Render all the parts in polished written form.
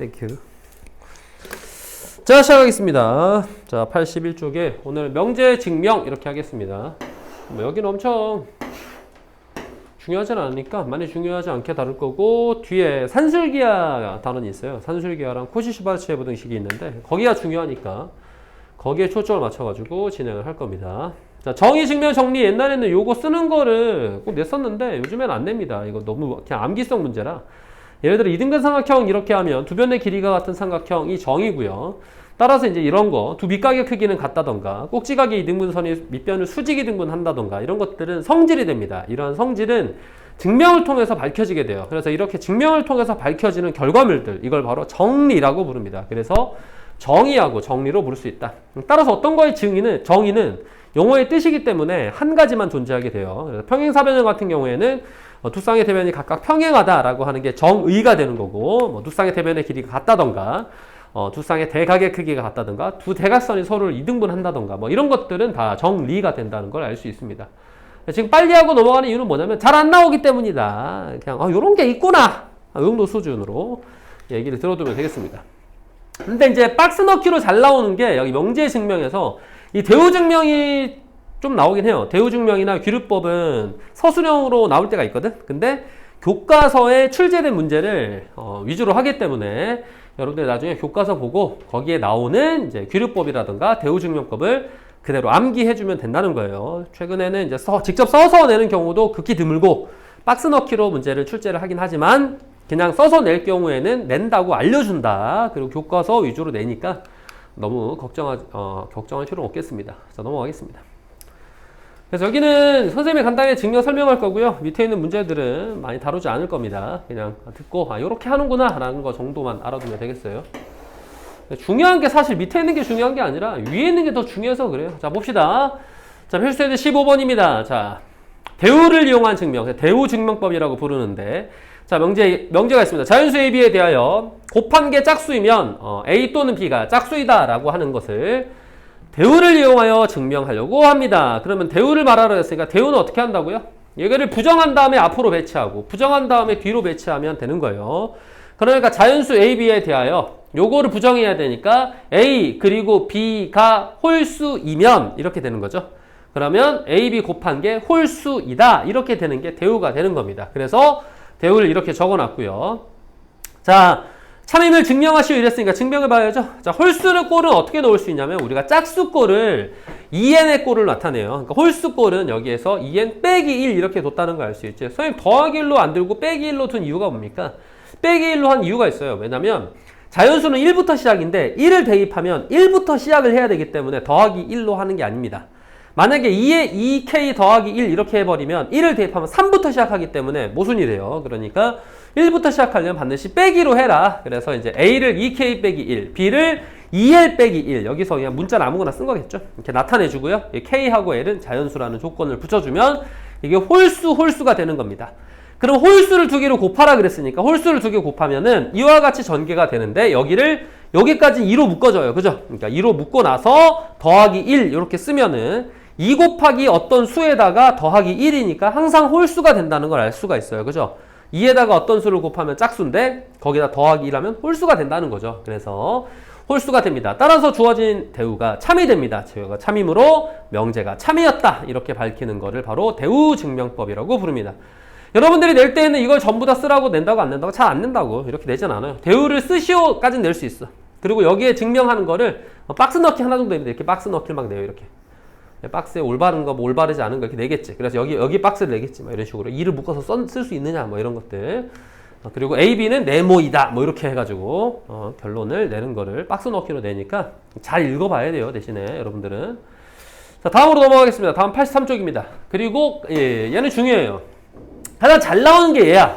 땡큐. 자, 시작하겠습니다. 자, 81쪽에 오늘 명제 증명 이렇게 하겠습니다. 뭐 여기는 엄청 중요하진 않으니까 많이 중요하지 않게 다룰 거고, 뒤에 산술기하 단원이 있어요. 산술기하랑 코시-슈바르츠 해부 등식이 있는데 거기가 중요하니까 거기에 초점을 맞춰가지고 진행을 할 겁니다. 자, 정의, 증명, 정리. 옛날에는 요거 쓰는 거를 꼭 냈었는데 요즘엔 안 냅니다. 이거 너무 그냥 암기성 문제라. 예를 들어 이등변 삼각형 이렇게 하면 두 변의 길이가 같은 삼각형이 정이고요. 따라서 이제 이런 거 두 밑각의 크기는 같다던가 꼭지각의 이등분선이 밑변을 수직이등분 한다던가 이런 것들은 성질이 됩니다. 이러한 성질은 증명을 통해서 밝혀지게 돼요. 그래서 이렇게 증명을 통해서 밝혀지는 결과물들, 이걸 바로 정리라고 부릅니다. 그래서 정의하고 정리로 부를 수 있다. 따라서 어떤 거의 정의는 용어의 뜻이기 때문에 한 가지만 존재하게 돼요. 그래서 평행사변형 같은 경우에는 두 쌍의 대변이 각각 평행하다라고 하는 게 정의가 되는 거고, 뭐 두 쌍의 대변의 길이가 같다던가, 두 쌍의 대각의 크기가 같다던가, 두 대각선이 서로를 이등분한다던가, 뭐 이런 것들은 다 정리가 된다는 걸 알 수 있습니다. 지금 빨리 하고 넘어가는 이유는 뭐냐면 잘 안 나오기 때문이다. 그냥 요런 게 있구나, 이 정도 수준으로 얘기를 들어두면 되겠습니다. 근데 이제 박스 넣기로 잘 나오는 게 여기 명제 증명에서 이 대우 증명이 좀 나오긴 해요. 대우 증명이나 규律법은 서술형으로 나올 때가 있거든. 근데 교과서에 출제된 문제를 위주로 하기 때문에 여러분들 나중에 교과서 보고 거기에 나오는 이제 규律법이라든가 대우 증명법을 그대로 암기해주면 된다는 거예요. 최근에는 이제 직접 써서 내는 경우도 극히 드물고 박스 넣기로 문제를 출제를 하긴 하지만 그냥 써서 낼 경우에는 낸다고 알려준다. 그리고 교과서 위주로 내니까 너무 걱정할 필요는 없겠습니다. 자, 넘어가겠습니다. 그래서 여기는 선생님이 간단히 증명 설명할 거고요. 밑에 있는 문제들은 많이 다루지 않을 겁니다. 그냥 듣고 요렇게 하는구나 라는 거 정도만 알아두면 되겠어요. 중요한 게 사실 밑에 있는 게 중요한 게 아니라 위에 있는 게 더 중요해서 그래요. 자, 봅시다. 자, 필수예제 15번입니다. 자, 대우를 이용한 증명, 대우 증명법이라고 부르는데, 자, 명제가 있습니다. 자연수 AB에 대하여 곱한 게 짝수이면 A 또는 B가 짝수이다 라고 하는 것을 대우를 이용하여 증명하려고 합니다. 그러면 대우를 말하라 했으니까 대우는 어떻게 한다고요? 이거를 부정한 다음에 앞으로 배치하고 부정한 다음에 뒤로 배치하면 되는 거예요. 그러니까 자연수 AB에 대하여 요거를 부정해야 되니까 A 그리고 B가 홀수이면 이렇게 되는 거죠. 그러면 AB 곱한 게 홀수이다 이렇게 되는 게 대우가 되는 겁니다. 그래서 대우를 이렇게 적어놨고요. 자, 참임을 증명하시오 이랬으니까 증명을 봐야죠. 자, 홀수의 꼴은 어떻게 넣을 수 있냐면 우리가 짝수 꼴을 2n의 꼴을 나타내요. 그러니까 홀수 꼴은 여기에서 2n 빼기 1 이렇게 뒀다는 걸 알 수 있죠. 선생님 더하기 1로 안 들고 빼기 1로 둔 이유가 뭡니까? 빼기 1로 한 이유가 있어요. 왜냐면 자연수는 1부터 시작인데 1을 대입하면 1부터 시작을 해야 되기 때문에 더하기 1로 하는 게 아닙니다. 만약에 2k 더하기 1 이렇게 해버리면 1을 대입하면 3부터 시작하기 때문에 모순이 돼요. 그러니까 1부터 시작하려면 반드시 빼기로 해라. 그래서 이제 A를 2K 빼기 1, B를 2L 빼기 1. 여기서 그냥 문자를 아무거나 쓴 거겠죠. 이렇게 나타내주고요. K하고 L은 자연수라는 조건을 붙여주면 이게 홀수가 되는 겁니다. 그럼 홀수를 두 개로 곱하라 그랬으니까 홀수를 두 개 곱하면은 이와 같이 전개가 되는데 여기까지 2로 묶어줘요. 그죠? 그러니까 2로 묶고 나서 더하기 1 이렇게 쓰면은 2 곱하기 어떤 수에다가 더하기 1이니까 항상 홀수가 된다는 걸 알 수가 있어요. 그죠? 2에다가 어떤 수를 곱하면 짝수인데 거기다 더하기 1하면 홀수가 된다는 거죠. 그래서 홀수가 됩니다. 따라서 주어진 대우가 참이 됩니다. 대우가 참임으로 명제가 참이었다. 이렇게 밝히는 거를 바로 대우 증명법이라고 부릅니다. 여러분들이 낼 때에는 이걸 전부 다 쓰라고 낸다고 안 낸다고? 잘 안 낸다고. 이렇게 내진 않아요. 대우를 쓰시오까지는 낼 수 있어. 그리고 여기에 증명하는 거를 박스 넣기 하나 정도 됩니다. 이렇게 박스 넣기를 막 내요. 이렇게. 박스에 올바른 거, 뭐 올바르지 않은 거 이렇게 내겠지. 그래서 여기 박스를 내겠지. 뭐 이런 식으로. 2를 묶어서 쓸 수 있느냐, 뭐 이런 것들. 그리고 A, B는 네모이다. 뭐 이렇게 해가지고, 결론을 내는 거를 박스 넣기로 내니까 잘 읽어봐야 돼요. 대신에 여러분들은. 자, 다음으로 넘어가겠습니다. 다음 83쪽입니다. 그리고, 얘는 중요해요. 가장 잘 나오는 게 얘야.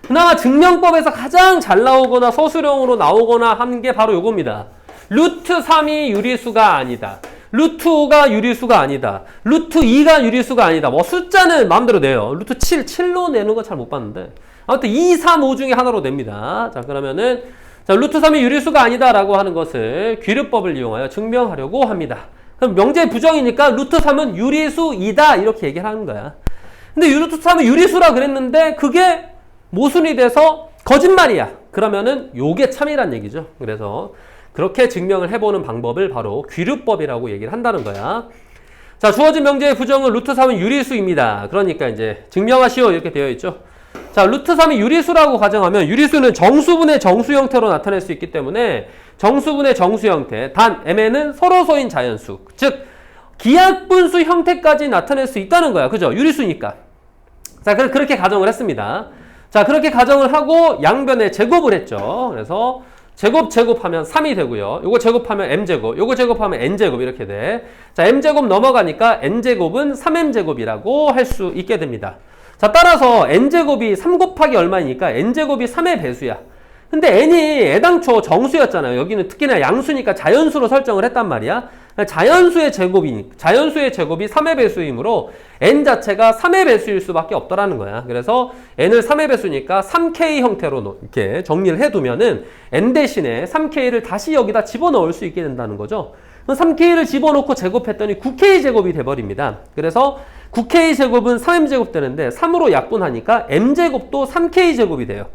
그나마 증명법에서 가장 잘 나오거나 서술형으로 나오거나 하는 게 바로 요겁니다. 루트 3이 유리수가 아니다. 루트 5가 유리수가 아니다. 루트 2가 유리수가 아니다. 뭐 숫자는 마음대로 내요. 루트 7로 내는 거 잘 못 봤는데. 아무튼 2, 3, 5 중에 하나로 냅니다. 자, 그러면은 자, 루트 3이 유리수가 아니다라고 하는 것을 규律법을 이용하여 증명하려고 합니다. 그럼 명제 부정이니까 루트 3은 유리수이다 이렇게 얘기를 하는 거야. 근데 루트 3은 유리수라 그랬는데 그게 모순이 돼서 거짓말이야. 그러면은 요게 참이란 얘기죠. 그래서 그렇게 증명을 해보는 방법을 바로 귀류법이라고 얘기를 한다는 거야. 자, 주어진 명제의 부정은 루트 3은 유리수입니다. 그러니까 이제 증명하시오 이렇게 되어 있죠. 자, 루트 3이 유리수라고 가정하면 유리수는 정수분의 정수 형태로 나타낼 수 있기 때문에 정수분의 정수 형태, 단 mn은 서로소인 자연수, 즉 기하분수 형태까지 나타낼 수 있다는 거야. 그죠? 유리수니까. 자, 그렇게 가정을 했습니다. 자, 그렇게 가정을 하고 양변에 제곱을 했죠. 그래서 제곱하면 3이 되고요. 요거 제곱하면 m제곱, 요거 제곱하면 n제곱 이렇게 돼. 자, m제곱 넘어가니까 n제곱은 3m제곱이라고 할 수 있게 됩니다. 자, 따라서 n제곱이 3 곱하기 얼마니까 n제곱이 3의 배수야. 근데 n이 애당초 정수였잖아요. 여기는 특히나 양수니까 자연수로 설정을 했단 말이야. 자연수의 제곱이 3의 배수이므로 n 자체가 3의 배수일 수밖에 없더라는 거야. 그래서 n을 3의 배수니까 3k 형태로 이렇게 정리를 해두면은 n 대신에 3k를 다시 여기다 집어넣을 수 있게 된다는 거죠. 3k를 집어넣고 제곱했더니 9k 제곱이 돼버립니다. 그래서 9k 제곱은 3m제곱 되는데 3으로 약분하니까 m제곱도 3k 제곱이 돼요.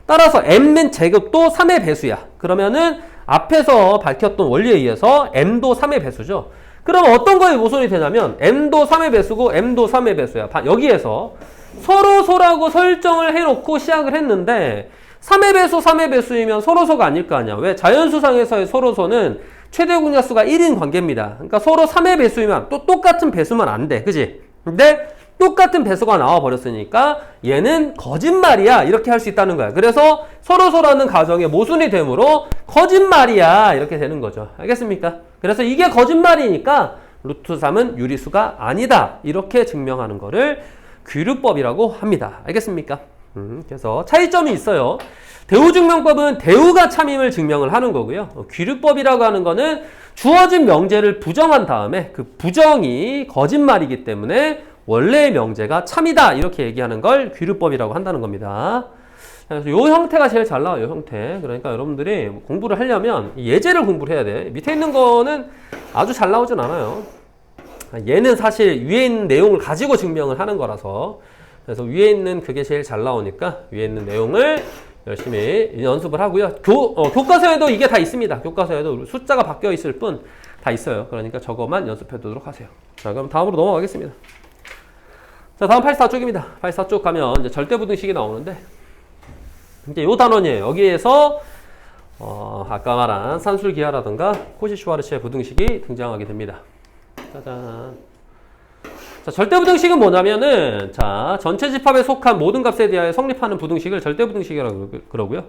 따라서 m는 제곱도 3의 배수야. 그러면은 앞에서 밝혔던 원리에 의해서 m도 3의 배수죠. 그럼 어떤 거에 모순이 되냐면 m도 3의 배수고 m도 3의 배수야. 여기에서 서로소라고 설정을 해놓고 시작을 했는데 3의 배수이면 서로소가 아닐 거 아니야. 왜? 자연수상에서의 서로소는 최대 공약수가 1인 관계입니다. 그러니까 서로 3의 배수이면 또 똑같은 배수면 안 돼. 그지? 근데 똑같은 배수가 나와 버렸으니까 얘는 거짓말이야 이렇게 할 수 있다는 거야. 그래서 서로소라는 가정에 모순이 되므로 거짓말이야 이렇게 되는 거죠. 알겠습니까? 그래서 이게 거짓말이니까 루트 3은 유리수가 아니다 이렇게 증명하는 거를 귀류법이라고 합니다. 알겠습니까? 그래서 차이점이 있어요. 대우증명법은 대우가 참임을 증명을 하는 거고요. 귀류법이라고 하는 거는 주어진 명제를 부정한 다음에 그 부정이 거짓말이기 때문에 원래의 명제가 참이다 이렇게 얘기하는 걸 귀류법이라고 한다는 겁니다. 그래서 이 형태가 제일 잘 나와요. 이 형태. 그러니까 여러분들이 공부를 하려면 예제를 공부를 해야 돼. 밑에 있는 거는 아주 잘 나오진 않아요. 얘는 사실 위에 있는 내용을 가지고 증명을 하는 거라서 그래서 위에 있는 그게 제일 잘 나오니까 위에 있는 내용을 열심히 연습을 하고요. 교과서에도 이게 다 있습니다. 교과서에도 숫자가 바뀌어 있을 뿐 다 있어요. 그러니까 저거만 연습해 두도록 하세요. 자, 그럼 다음으로 넘어가겠습니다. 자, 다음 84쪽입니다. 84쪽 가면 이제 절대부등식이 나오는데 이제 요 단원이에요. 여기에서 아까 말한 산술기하라든가 코시-슈와르츠의 부등식이 등장하게 됩니다. 짜잔. 자, 절대부등식은 뭐냐면은 자, 전체 집합에 속한 모든 값에 대하여 성립하는 부등식을 절대부등식이라고 그러고요.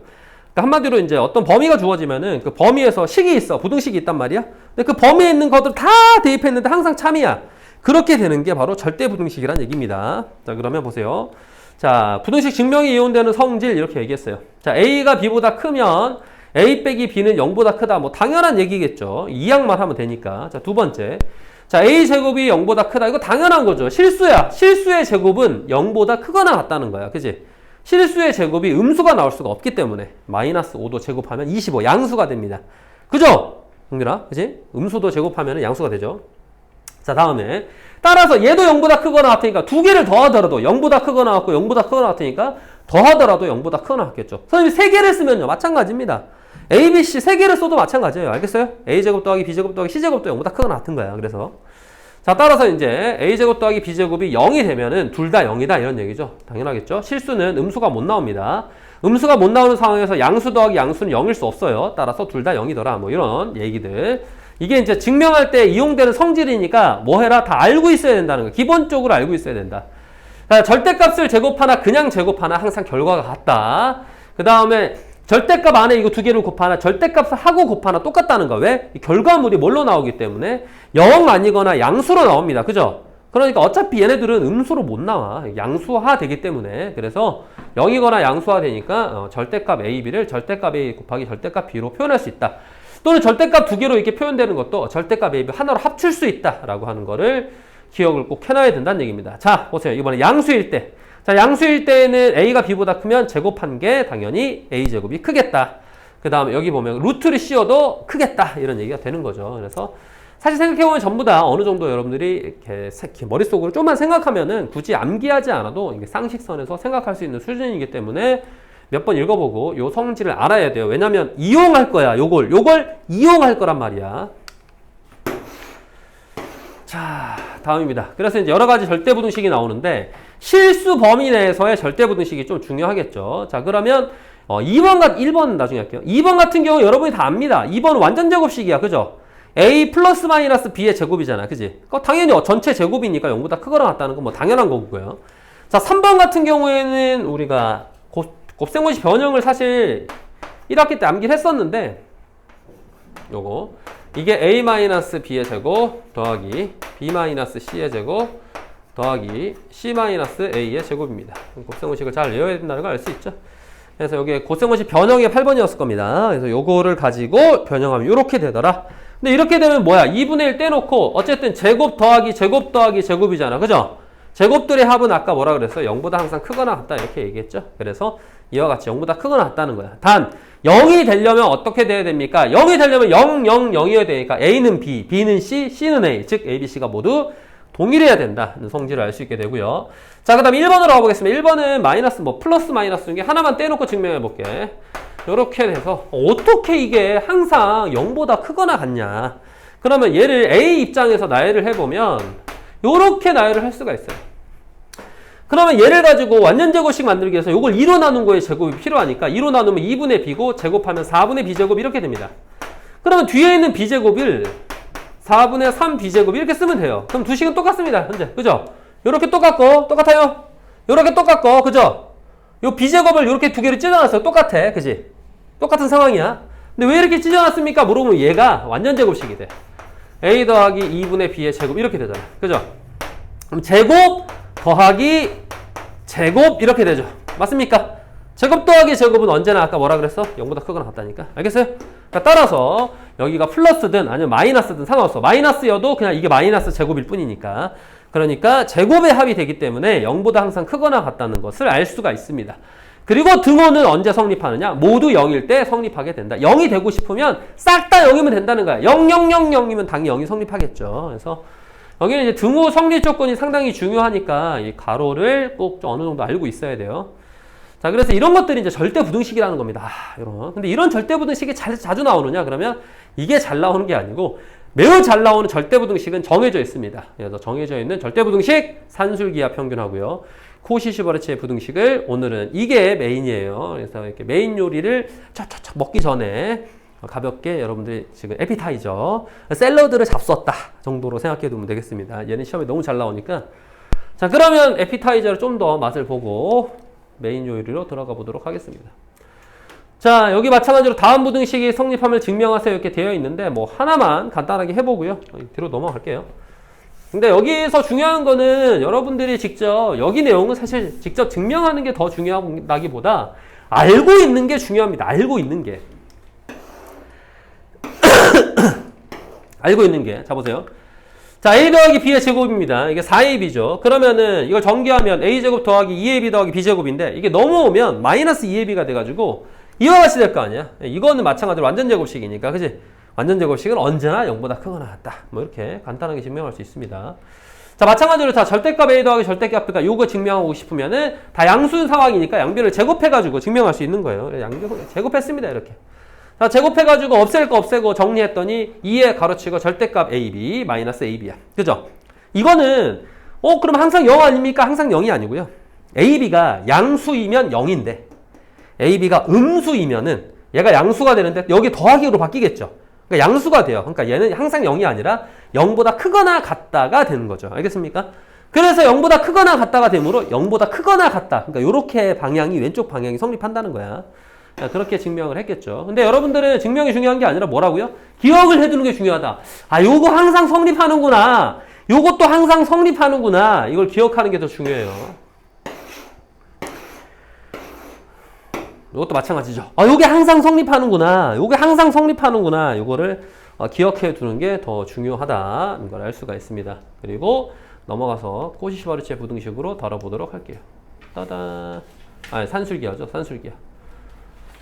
그러니까 한마디로 이제 어떤 범위가 주어지면은 그 범위에서 식이 있어. 부등식이 있단 말이야. 근데 그 범위에 있는 것들 다 대입했는데 항상 참이야. 그렇게 되는 게 바로 절대부등식이란 얘기입니다. 자, 그러면 보세요. 자, 부등식 증명이 이용되는 성질 이렇게 얘기했어요. 자, A가 B보다 크면 A 빼기 B는 0보다 크다. 뭐 당연한 얘기겠죠. 이항만 하면 되니까. 자, 두 번째. 자, A 제곱이 0보다 크다. 이거 당연한 거죠. 실수야. 실수의 제곱은 0보다 크거나 같다는 거야. 그지? 실수의 제곱이 음수가 나올 수가 없기 때문에 마이너스 5도 제곱하면 25 양수가 됩니다. 그죠? 형들아, 그지? 음수도 제곱하면 양수가 되죠. 자, 다음에 따라서 얘도 0보다 크거나 같으니까 두 개를 더하더라도 0보다 크거나 같고 0보다 크거나 같으니까 더하더라도 0보다 크거나 같겠죠. 선생님 세 개를 쓰면요 마찬가지입니다. A, B, C 세 개를 써도 마찬가지예요. 알겠어요? A제곱 더하기 B제곱 더하기 C제곱도 0보다 크거나 같은 거야. 그래서 자, 따라서 이제 A제곱 더하기 B제곱이 0이 되면은 둘 다 0이다 이런 얘기죠. 당연하겠죠. 실수는 음수가 못 나옵니다. 음수가 못 나오는 상황에서 양수 더하기 양수는 0일 수 없어요. 따라서 둘 다 0이더라. 뭐 이런 얘기들. 이게 이제 증명할 때 이용되는 성질이니까 뭐 해라? 다 알고 있어야 된다는 거예요. 기본적으로 알고 있어야 된다. 자, 절대값을 제곱하나 그냥 제곱하나 항상 결과가 같다. 그 다음에 절대값 안에 이거 두 개를 곱하나 절대값을 하고 곱하나 똑같다는 거. 왜? 이 결과물이 뭘로 나오기 때문에 0 아니거나 양수로 나옵니다. 그죠? 그러니까 어차피 얘네들은 음수로 못 나와. 양수화 되기 때문에. 그래서 0이거나 양수화 되니까 절대값 A, B를 절대값 A 곱하기 절대값 B로 표현할 수 있다. 또는 절대값 두 개로 이렇게 표현되는 것도 절대값 A, B 하나로 합칠 수 있다라고 하는 거를 기억을 꼭 해놔야 된다는 얘기입니다. 자, 보세요. 이번에 양수일 때. 자, 양수일 때는 A가 B보다 크면 제곱한 게 당연히 A제곱이 크겠다. 그 다음에 여기 보면 루트를 씌워도 크겠다. 이런 얘기가 되는 거죠. 그래서 사실 생각해보면 전부 다 어느 정도 여러분들이 이렇게 머릿속으로 좀만 생각하면은 굳이 암기하지 않아도 이게 상식선에서 생각할 수 있는 수준이기 때문에 몇 번 읽어보고 요 성질을 알아야 돼요. 왜냐면 이용할 거야. 요걸 이용할 거란 말이야. 자, 다음입니다. 그래서 이제 여러 가지 절대부등식이 나오는데 실수 범위 내에서의 절대부등식이 좀 중요하겠죠. 자, 그러면 1번 나중에 할게요. 2번 같은 경우 여러분이 다 압니다. 2번 완전 제곱식이야. 그죠? a 플러스 마이너스 b의 제곱이잖아. 그지? 당연히 전체 제곱이니까 0보다 크거나 같다는 건 뭐 당연한 거고요. 자, 3번 같은 경우에는 우리가 곱셈고시 변형을 사실 1학기 때 암기를 했었는데 요거 이게 a-b의 제곱 더하기 b-c의 제곱 더하기 c-a의 제곱입니다. 곱셈공식을 잘 외워야 된다는 걸 알 수 있죠. 그래서 여기 곱셈공식 변형이 8번이었을 겁니다. 그래서 요거를 가지고 변형하면 이렇게 되더라. 근데 이렇게 되면 뭐야? 2분의 1 떼놓고 어쨌든 제곱 더하기 제곱 더하기 제곱이잖아. 그죠? 제곱들의 합은 아까 뭐라 그랬어요? 0보다 항상 크거나 같다 이렇게 얘기했죠. 그래서 이와 같이 0보다 크거나 같다는 거야. 단 0이 되려면 어떻게 돼야 됩니까? 0이 되려면 0, 0, 0이어야 되니까 A는 B, B는 C, C는 A. 즉 A, B, C가 모두 동일해야 된다는 성질을 알 수 있게 되고요. 자, 그 다음 1번으로 가보겠습니다. 1번은 마이너스 플러스 마이너스 중에 하나만 떼놓고 증명해 볼게. 이렇게 돼서 어떻게 이게 항상 0보다 크거나 같냐. 그러면 얘를 A 입장에서 나열을 해보면 이렇게 나열을 할 수가 있어요. 그러면 얘를 가지고 완전 제곱식 만들기 위해서 이걸 2로 나눈 거에 제곱이 필요하니까 2로 나누면 2분의 b고 제곱하면 4분의 b제곱 이렇게 됩니다. 그러면 뒤에 있는 b제곱을 4분의 3b제곱 이렇게 쓰면 돼요. 그럼 두 식은 똑같습니다. 현재. 그죠? 요렇게 똑같고 똑같아요. 요렇게 똑같고 그죠? 요 b제곱을 이렇게 두 개를 찢어놨어요. 똑같아. 그지? 똑같은 상황이야. 근데 왜 이렇게 찢어놨습니까? 물어보면 얘가 완전 제곱식이 돼. a 더하기 2분의 b의 제곱 이렇게 되잖아. 그죠? 그럼 제곱 더하기 제곱 이렇게 되죠. 맞습니까? 제곱 더하기 제곱은 언제나 아까 뭐라 그랬어? 0보다 크거나 같다니까. 알겠어요? 그러니까 따라서 여기가 플러스든 아니면 마이너스든 상관없어. 마이너스여도 그냥 이게 마이너스 제곱일 뿐이니까. 그러니까 제곱의 합이 되기 때문에 0보다 항상 크거나 같다는 것을 알 수가 있습니다. 그리고 등호는 언제 성립하느냐? 모두 0일 때 성립하게 된다. 0이 되고 싶으면 싹 다 0이면 된다는 거야. 0, 0, 0, 0이면 당연히 0이 성립하겠죠. 그래서 여기는 이제 등호 성립 조건이 상당히 중요하니까 이 가로를 꼭 어느 정도 알고 있어야 돼요. 자, 그래서 이런 것들이 이제 절대부등식이라는 겁니다. 이런. 근데 이런 절대부등식이 자주 나오느냐? 그러면 이게 잘 나오는 게 아니고 매우 잘 나오는 절대부등식은 정해져 있습니다. 그래서 정해져 있는 절대부등식 산술기하 평균하고요. 코시-슈바르츠의 부등식을 오늘은 이게 메인이에요. 그래서 이렇게 메인 요리를 척척척 먹기 전에 가볍게 여러분들이 지금 에피타이저 샐러드를 잡수었다 정도로 생각해 두면 되겠습니다. 얘는 시험에 너무 잘 나오니까. 자, 그러면 에피타이저를 좀 더 맛을 보고 메인 요리로 들어가 보도록 하겠습니다. 자, 여기 마찬가지로 다음 부등식이 성립함을 증명하세요 이렇게 되어 있는데 뭐 하나만 간단하게 해보고요. 뒤로 넘어갈게요. 근데 여기서 중요한 거는 여러분들이 직접 여기 내용은 사실 직접 증명하는 게 더 중요하다기보다 알고 있는 게 중요합니다. 알고 있는 게. 알고 있는 게. 자, 보세요. 자, a 더하기 b의 제곱입니다. 이게 4ab죠. 그러면은 이걸 전개하면 a제곱 더하기 2ab 더하기 b제곱인데 이게 넘어오면 마이너스 2ab가 돼가지고 이와 같이 될 거 아니야. 이거는 마찬가지로 완전 제곱식이니까. 그치? 완전 제곱식은 언제나 0보다 크거나 같다. 뭐 이렇게 간단하게 증명할 수 있습니다. 자, 마찬가지로 자, 절대값 a 더하기 절대값 b가 요거 증명하고 싶으면은 다 양수인 상황이니까 양변을 제곱해가지고 증명할 수 있는 거예요. 제곱했습니다. 이렇게. 자, 제곱해가지고 없앨 거 없애고 정리했더니 2에 가로치고 절대값 AB 마이너스 AB야. 그죠? 이거는 그럼 항상 0 아닙니까? 항상 0이 아니고요. AB가 양수이면 0인데 AB가 음수이면은 얘가 양수가 되는데 여기 더하기로 바뀌겠죠. 그러니까 양수가 돼요. 그러니까 얘는 항상 0이 아니라 0보다 크거나 같다가 되는 거죠. 알겠습니까? 그래서 0보다 크거나 같다가 되므로 0보다 크거나 같다. 그러니까 이렇게 방향이 왼쪽 방향이 성립한다는 거야. 그렇게 증명을 했겠죠. 근데 여러분들은 증명이 중요한 게 아니라 뭐라고요? 기억을 해두는 게 중요하다. 아, 요거 항상 성립하는구나. 요것도 항상 성립하는구나. 이걸 기억하는 게 더 중요해요. 요것도 마찬가지죠. 아, 요게 항상 성립하는구나. 요게 항상 성립하는구나. 요거를 기억해 두는 게 더 중요하다는 걸 알 수가 있습니다. 그리고 넘어가서 코시-슈바르츠의 부등식으로 다뤄보도록 할게요. 따단. 산술기하죠. 산술기하.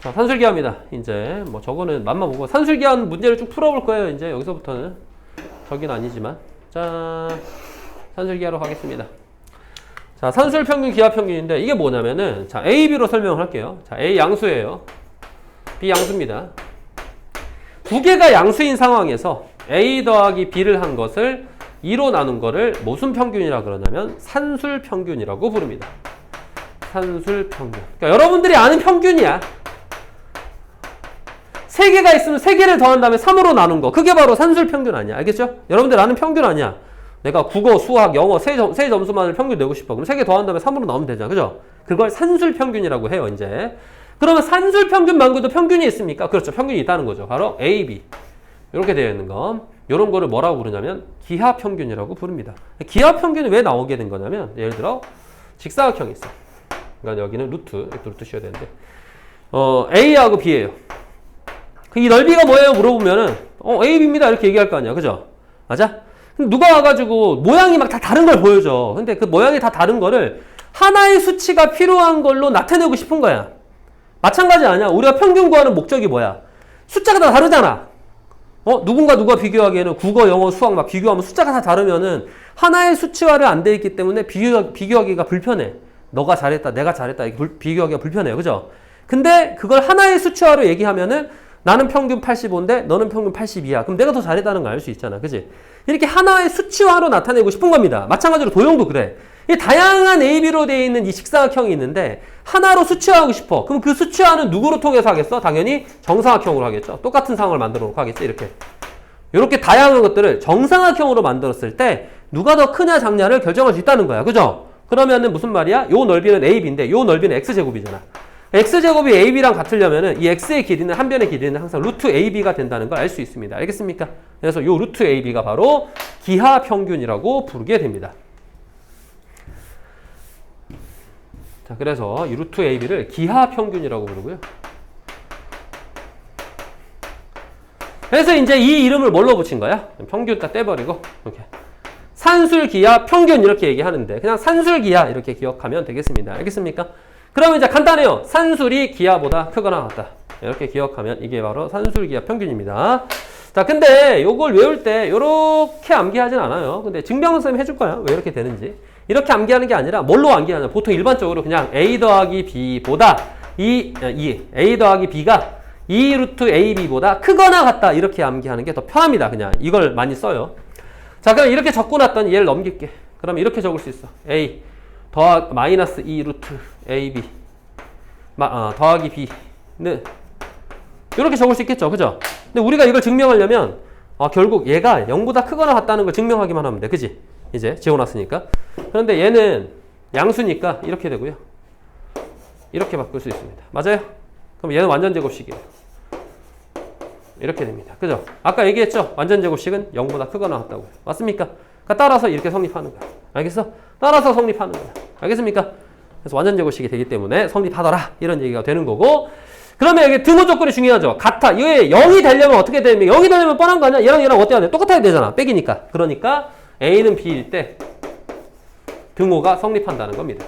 자, 산술기하입니다. 이제 뭐 저거는 맛만 보고 산술기하 문제를 쭉 풀어볼 거예요. 이제 여기서부터는 저긴 아니지만 자, 산술기하로 가겠습니다. 자, 산술 평균, 기하 평균인데 이게 뭐냐면은 자, A, B로 설명을 할게요. 자, A 양수예요. B 양수입니다. 두 개가 양수인 상황에서 A 더하기 B를 한 것을 2로 나눈 거를 무슨 평균이라 그러냐면 산술 평균이라고 부릅니다. 산술 평균. 그러니까 여러분들이 아는 평균이야. 세 개가 있으면 세 개를 더한 다음에 3으로 나눈 거. 그게 바로 산술 평균 아니야. 알겠죠? 여러분들 아는 평균 아니야. 내가 국어, 수학, 영어 세 점수만을 평균 내고 싶어. 그럼 세 개 더한 다음에 3으로 나오면 되잖아. 그죠? 그걸 산술 평균이라고 해요, 이제. 그러면 산술 평균 말고도 평균이 있습니까? 그렇죠. 평균이 있다는 거죠. 바로 A, B. 이렇게 되어 있는 거. 이런 거를 뭐라고 부르냐면 기하 평균이라고 부릅니다. 기하 평균이 왜 나오게 된 거냐면 예를 들어 직사각형이 있어. 그러니까 여기는 루트, 이렇게 루트 씌워야 되는데 A하고 B예요. 이 넓이가 뭐예요? 물어보면은 A, B입니다. 이렇게 얘기할 거 아니야. 그죠? 맞아? 누가 와가지고 모양이 막 다 다른 걸 보여줘. 근데 그 모양이 다 다른 거를 하나의 수치가 필요한 걸로 나타내고 싶은 거야. 마찬가지 아니야. 우리가 평균 구하는 목적이 뭐야? 숫자가 다 다르잖아. 누가 비교하기에는 국어, 영어, 수학 막 비교하면 숫자가 다 다르면은 하나의 수치화를 안 돼 있기 때문에 비교하기가 불편해. 너가 잘했다, 내가 잘했다, 비교하기가 불편해요. 그죠? 근데 그걸 하나의 수치화로 얘기하면은 나는 평균 85인데 너는 평균 82야. 그럼 내가 더 잘했다는 걸 알 수 있잖아. 그지? 이렇게 하나의 수치화로 나타내고 싶은 겁니다. 마찬가지로 도형도 그래. 이 다양한 AB로 되어 있는 이 직사각형이 있는데 하나로 수치화하고 싶어. 그럼 그 수치화는 누구로 통해서 하겠어? 당연히 정사각형으로 하겠죠. 똑같은 상황을 만들어 놓고 하겠지. 이렇게 다양한 것들을 정사각형으로 만들었을 때 누가 더 크냐 작냐를 결정할 수 있다는 거야. 그죠? 그러면은 무슨 말이야? 요 넓이는 AB인데 요 넓이는 X제곱이잖아. X제곱이 AB랑 같으려면은 이 X의 길이는 한 변의 길이는 항상 루트 AB가 된다는 걸 알 수 있습니다. 알겠습니까? 그래서 요 루트 AB가 바로 기하 평균이라고 부르게 됩니다. 자, 그래서 이 루트 AB를 기하 평균이라고 부르고요. 그래서 이제 이 이름을 뭘로 붙인 거야? 평균 딱 떼버리고 이렇게 산술 기하 평균 이렇게 얘기하는데 그냥 산술 기하 이렇게 기억하면 되겠습니다. 알겠습니까? 그러면 이제 간단해요. 산술이 기하보다 크거나 같다. 이렇게 기억하면 이게 바로 산술 기하 평균입니다. 자, 근데 요걸 외울 때 요렇게 암기하진 않아요. 근데 증명은 쌤이 해줄 거야. 왜 이렇게 되는지. 이렇게 암기하는 게 아니라 뭘로 암기하냐. 보통 일반적으로 그냥 A 더하기 B보다 A 더하기 B가 2 루트 AB보다 크거나 같다. 이렇게 암기하는 게 더 편합니다. 그냥 이걸 많이 써요. 자, 그럼 이렇게 적고 났더니 얘를 넘길게. 그러면 이렇게 적을 수 있어. A 마이너스 2 루트 AB 더하기 B는 이렇게 적을 수 있겠죠. 그죠? 근데 우리가 이걸 증명하려면 결국 얘가 0보다 크거나 같다는 걸 증명하기만 하면 돼. 그지? 이제 지워놨으니까. 그런데 얘는 양수니까 이렇게 되고요. 이렇게 바꿀 수 있습니다. 맞아요? 그럼 얘는 완전 제곱식이에요. 이렇게 됩니다. 그죠? 아까 얘기했죠? 완전 제곱식은 0보다 크거나 같다고요. 맞습니까? 그러니까 따라서 이렇게 성립하는 거야. 알겠어? 따라서 성립하는 거야. 알겠습니까? 그래서 완전 제곱식이 되기 때문에 성립하더라. 이런 얘기가 되는 거고. 그러면 여기 등호 조건이 중요하죠. 같아. 이게 0이 되려면 어떻게 되면 0이 되려면 뻔한 거 아니야? 얘랑 어때야 돼? 똑같아야 되잖아. 빼기니까. 그러니까 A는 B일 때 등호가 성립한다는 겁니다.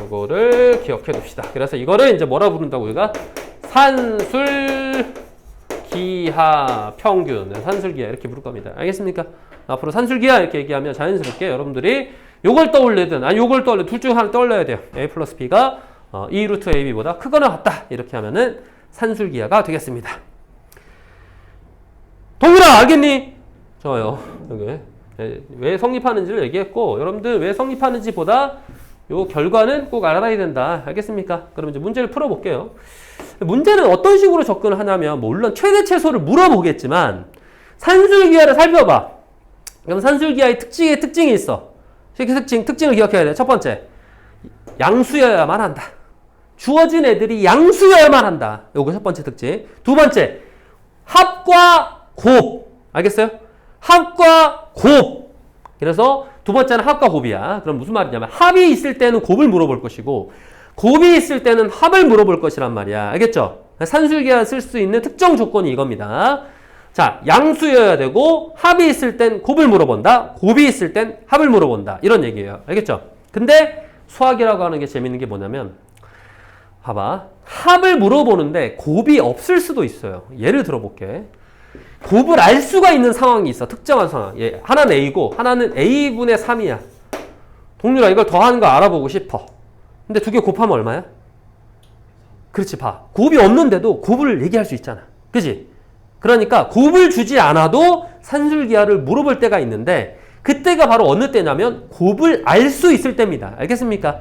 이거를 기억해 둡시다. 그래서 이거를 이제 뭐라 부른다고 우리가 산술 기하 평균, 산술 기하 이렇게 부를 겁니다. 알겠습니까? 앞으로 산술 기하 이렇게 얘기하면 자연스럽게 여러분들이 요걸 떠올리든 아니 요걸 떠올리든 둘 중 하나 떠올려야 돼요. A 플러스 B가 2 루트 AB보다 크거나 같다. 이렇게 하면은 산술 기하가 되겠습니다. 동일아 알겠니? 좋아요. 여기 왜 성립하는지를 얘기했고 여러분들 왜 성립하는지 보다 요 결과는 꼭 알아야 된다. 알겠습니까? 그럼 이제 문제를 풀어볼게요. 문제는 어떤 식으로 접근을 하냐면 물론 최대 최소를 물어보겠지만 산술기하를 살펴봐. 그럼 산술기하의 특징이 있어. 특징을 기억해야 돼. 첫 번째, 양수여야만 한다. 주어진 애들이 양수여야만 한다. 요거 첫 번째 특징. 두 번째, 합과 곱. 알겠어요? 합과 곱. 그래서 두 번째는 합과 곱이야. 그럼 무슨 말이냐면 합이 있을 때는 곱을 물어볼 것이고 곱이 있을 때는 합을 물어볼 것이란 말이야. 알겠죠? 산술기하 쓸 수 있는 특정 조건이 이겁니다. 자, 양수여야 되고 합이 있을 땐 곱을 물어본다. 곱이 있을 땐 합을 물어본다. 이런 얘기예요. 알겠죠? 근데 수학이라고 하는 게 재밌는 게 뭐냐면 봐봐. 합을 물어보는데 곱이 없을 수도 있어요. 예를 들어볼게. 곱을 알 수가 있는 상황이 있어. 특정한 상황. 예, 하나는 A고 하나는 A분의 3이야. 동률아 이걸 더하는 거 알아보고 싶어. 근데 두 개 곱하면 얼마야? 그렇지, 봐. 곱이 없는데도 곱을 얘기할 수 있잖아. 그지? 그러니까 곱을 주지 않아도 산술기하를 물어볼 때가 있는데 그때가 바로 어느 때냐면 곱을 알 수 있을 때입니다. 알겠습니까?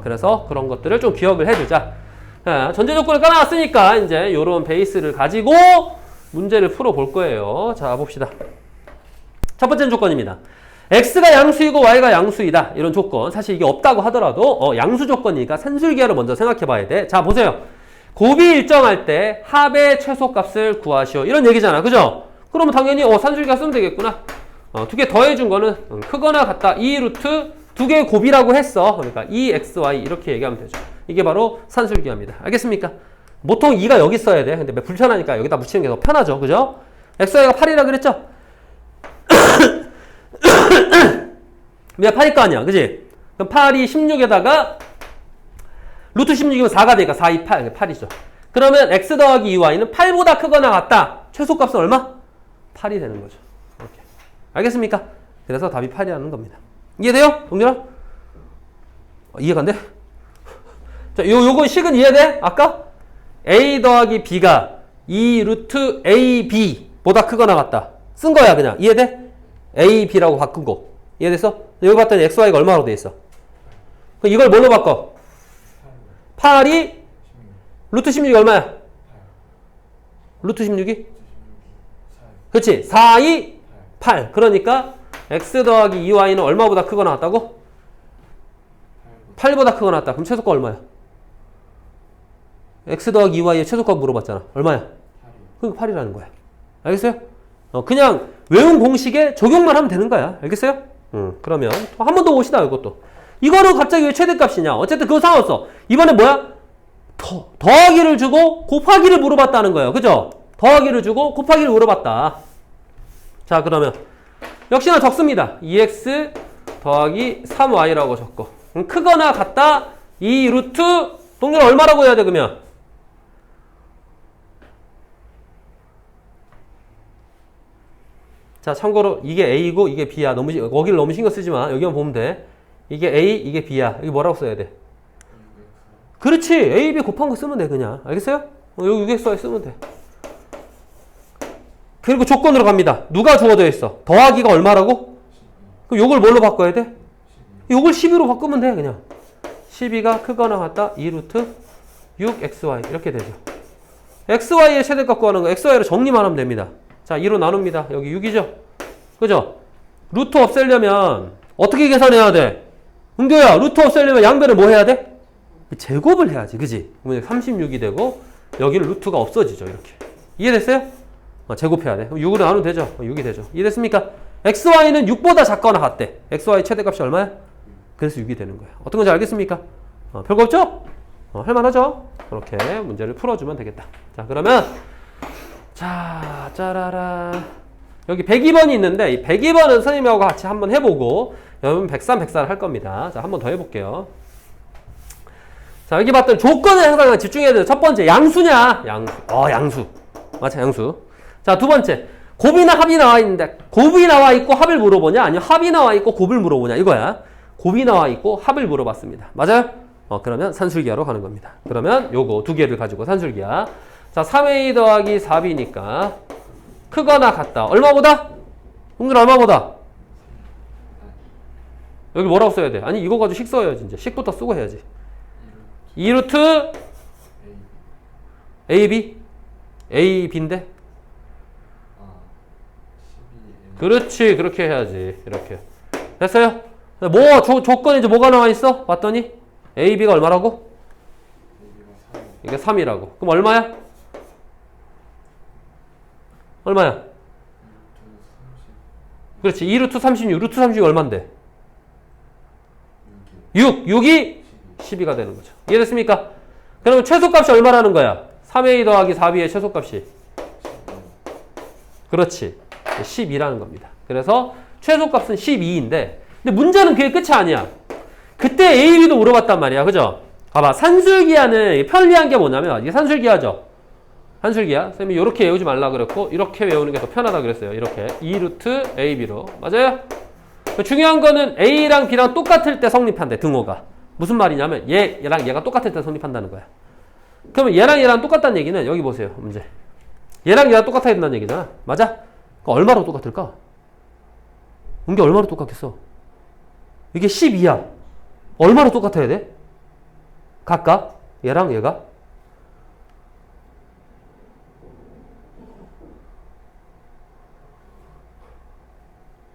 그래서 그런 것들을 좀 기억을 해두자. 자, 전제 조건을 까놨으니까 이제 이런 베이스를 가지고 문제를 풀어볼 거예요. 자, 봅시다. 첫 번째 조건입니다. x가 양수이고 y가 양수이다. 이런 조건. 사실 이게 없다고 하더라도 양수 조건이니까 산술기하를 먼저 생각해 봐야 돼. 자, 보세요. 곱이 일정할 때 합의 최소값을 구하시오. 이런 얘기잖아. 그죠? 그러면 당연히 산술기하 쓰면 되겠구나. 두 개 더해준 거는 크거나 같다. 2 루트 두 개의 곱이라고 했어. 그러니까 2xy 이렇게 얘기하면 되죠. 이게 바로 산술기하입니다. 알겠습니까? 보통 2가 여기 써야 돼. 근데 불편하니까 여기다 붙이는 게 더 편하죠. 그죠? xy가 8이라 그랬죠? 왜 8일 거 아니야. 그지? 그럼 8이 16에다가 루트 16이면 4가 되니까 4, 2, 8. 8이죠. 그러면 x 더하기 2y는 8보다 크거나 같다. 최소값은 얼마? 8이 되는 거죠. 이렇게. 알겠습니까? 그래서 답이 8이라는 겁니다. 이해돼요? 동준아? 이해가 안 돼? 자, 요거 식은 이해돼? 아까? a 더하기 b가 2 루트 ab보다 크거나 같다. 쓴 거야, 그냥. 이해돼? ab라고 바꾼 거. 이해됐어? 여기 봤더니 xy가 얼마로 돼 있어? 그럼 이걸 뭘로 바꿔? 8이 루트 16이 얼마야? 루트 16이? 그렇지. 4, 2, 8. 그러니까 x 더하기 2y는 얼마보다 크거나 같다고? 8보다 크거나 같다. 그럼 최소값 얼마야? x 더하기 2y의 최소값 물어봤잖아. 얼마야? 그러니까 8이라는 거야. 알겠어요? 그냥 외운 공식에 적용만 하면 되는 거야. 알겠어요? 그러면 한 번 더 봅시다. 이것도. 이거는 갑자기 왜 최대값이냐? 어쨌든 그거 상관없어. 이번에 뭐야? 더하기를 주고 곱하기를 물어봤다는 거예요. 그죠? 더하기를 주고 곱하기를 물어봤다. 자, 그러면 역시나 적습니다. 2x 더하기 3y라고 적고. 크거나 같다. 2 루트 동률 얼마라고 해야 돼, 그러면? 자, 참고로 이게 A고 이게 B야. 거기를 너무 신경 쓰지 마. 여기만 보면 돼. 이게 A, 이게 B야. 여기 뭐라고 써야 돼? 그렇지. A, B 곱한 거 쓰면 돼, 그냥. 알겠어요? 여기 6xy 쓰면 돼. 그리고 조건으로 갑니다. 누가 주어져 있어? 더하기가 얼마라고? 그럼 요걸 뭘로 바꿔야 돼? 요걸 12로 바꾸면 돼, 그냥. 12가 크거나 같다. 2 루트 6xy. 이렇게 되죠. xy의 최대값 구하는 거 xy로 정리만 하면 됩니다. 자, 2로 나눕니다. 여기 6이죠? 그죠? 루트 없애려면 어떻게 계산해야 돼? 은교야, 루트 없애려면 양변을 뭐 해야 돼? 제곱을 해야지. 그지? 그러면 36이 되고 여기는 루트가 없어지죠. 이렇게. 이해됐어요? 제곱해야 돼. 6으로 나누면 되죠? 6이 되죠. 이해됐습니까? xy는 6보다 작거나 같대. xy 최대값이 얼마야? 그래서 6이 되는 거야. 어떤 건지 알겠습니까? 별거 없죠? 할만하죠? 그렇게 문제를 풀어주면 되겠다. 자, 그러면 자, 짜라라. 여기 102번이 있는데 이 102번은 선생님하고 같이 한번 해보고 여러분 103, 104를 할 겁니다. 자, 한번 더 해볼게요. 자, 여기 봤던 조건을 항상 집중해야 돼요. 첫 번째, 양수냐? 양수. 양수. 맞아, 양수. 자, 두 번째, 곱이나 합이 나와 있는데 곱이 나와 있고 합을 물어보냐? 아니면 합이 나와 있고 곱을 물어보냐? 이거야. 곱이 나와 있고 합을 물어봤습니다. 맞아요? 그러면 산술기하로 가는 겁니다. 그러면 요거 두 개를 가지고 산술기하. 자, 3a 더하기 4b니까 크거나 같다. 얼마보다? 형들 얼마보다? 여기 뭐라고 써야 돼? 아니, 이거 가지고 식 써야지. 이제 식부터 쓰고 해야지. 2 루트 ab? ab인데? 그렇지. 그렇게 해야지. 이렇게. 됐어요? 뭐 조건에 이제 뭐가 나와 있어? 봤더니 ab가 얼마라고? 이게 3이라고. 그럼 얼마야? 얼마야? 그렇지. 2루트 36. 루트 36 얼만데? 6. 6이 12가 되는 거죠. 이해됐습니까? 그러면 최소값이 얼마라는 거야? 3a 더하기 4b의 최소값이. 그렇지. 12라는 겁니다. 그래서 최소값은 12인데 근데 문제는 그게 끝이 아니야. 그때 A, B도 물어봤단 말이야. 그죠? 봐봐. 산술기하는 편리한 게 뭐냐면 이게 산술기하죠. 한줄기야. 쌤이 이렇게 외우지 말라 그랬고 이렇게 외우는 게 더 편하다 그랬어요. 이렇게 2루트 AB로. 맞아요? 중요한 거는 A랑 B랑 똑같을 때 성립한대. 등호가. 무슨 말이냐면 얘랑 얘가 똑같을 때 성립한다는 거야. 그러면 얘랑 똑같다는 얘기는 여기 보세요. 문제. 얘랑 똑같아야 된다는 얘기잖아. 맞아? 얼마로 똑같을까? 이게 얼마로 똑같겠어? 이게 12야. 얼마로 똑같아야 돼? 각각? 얘랑 얘가?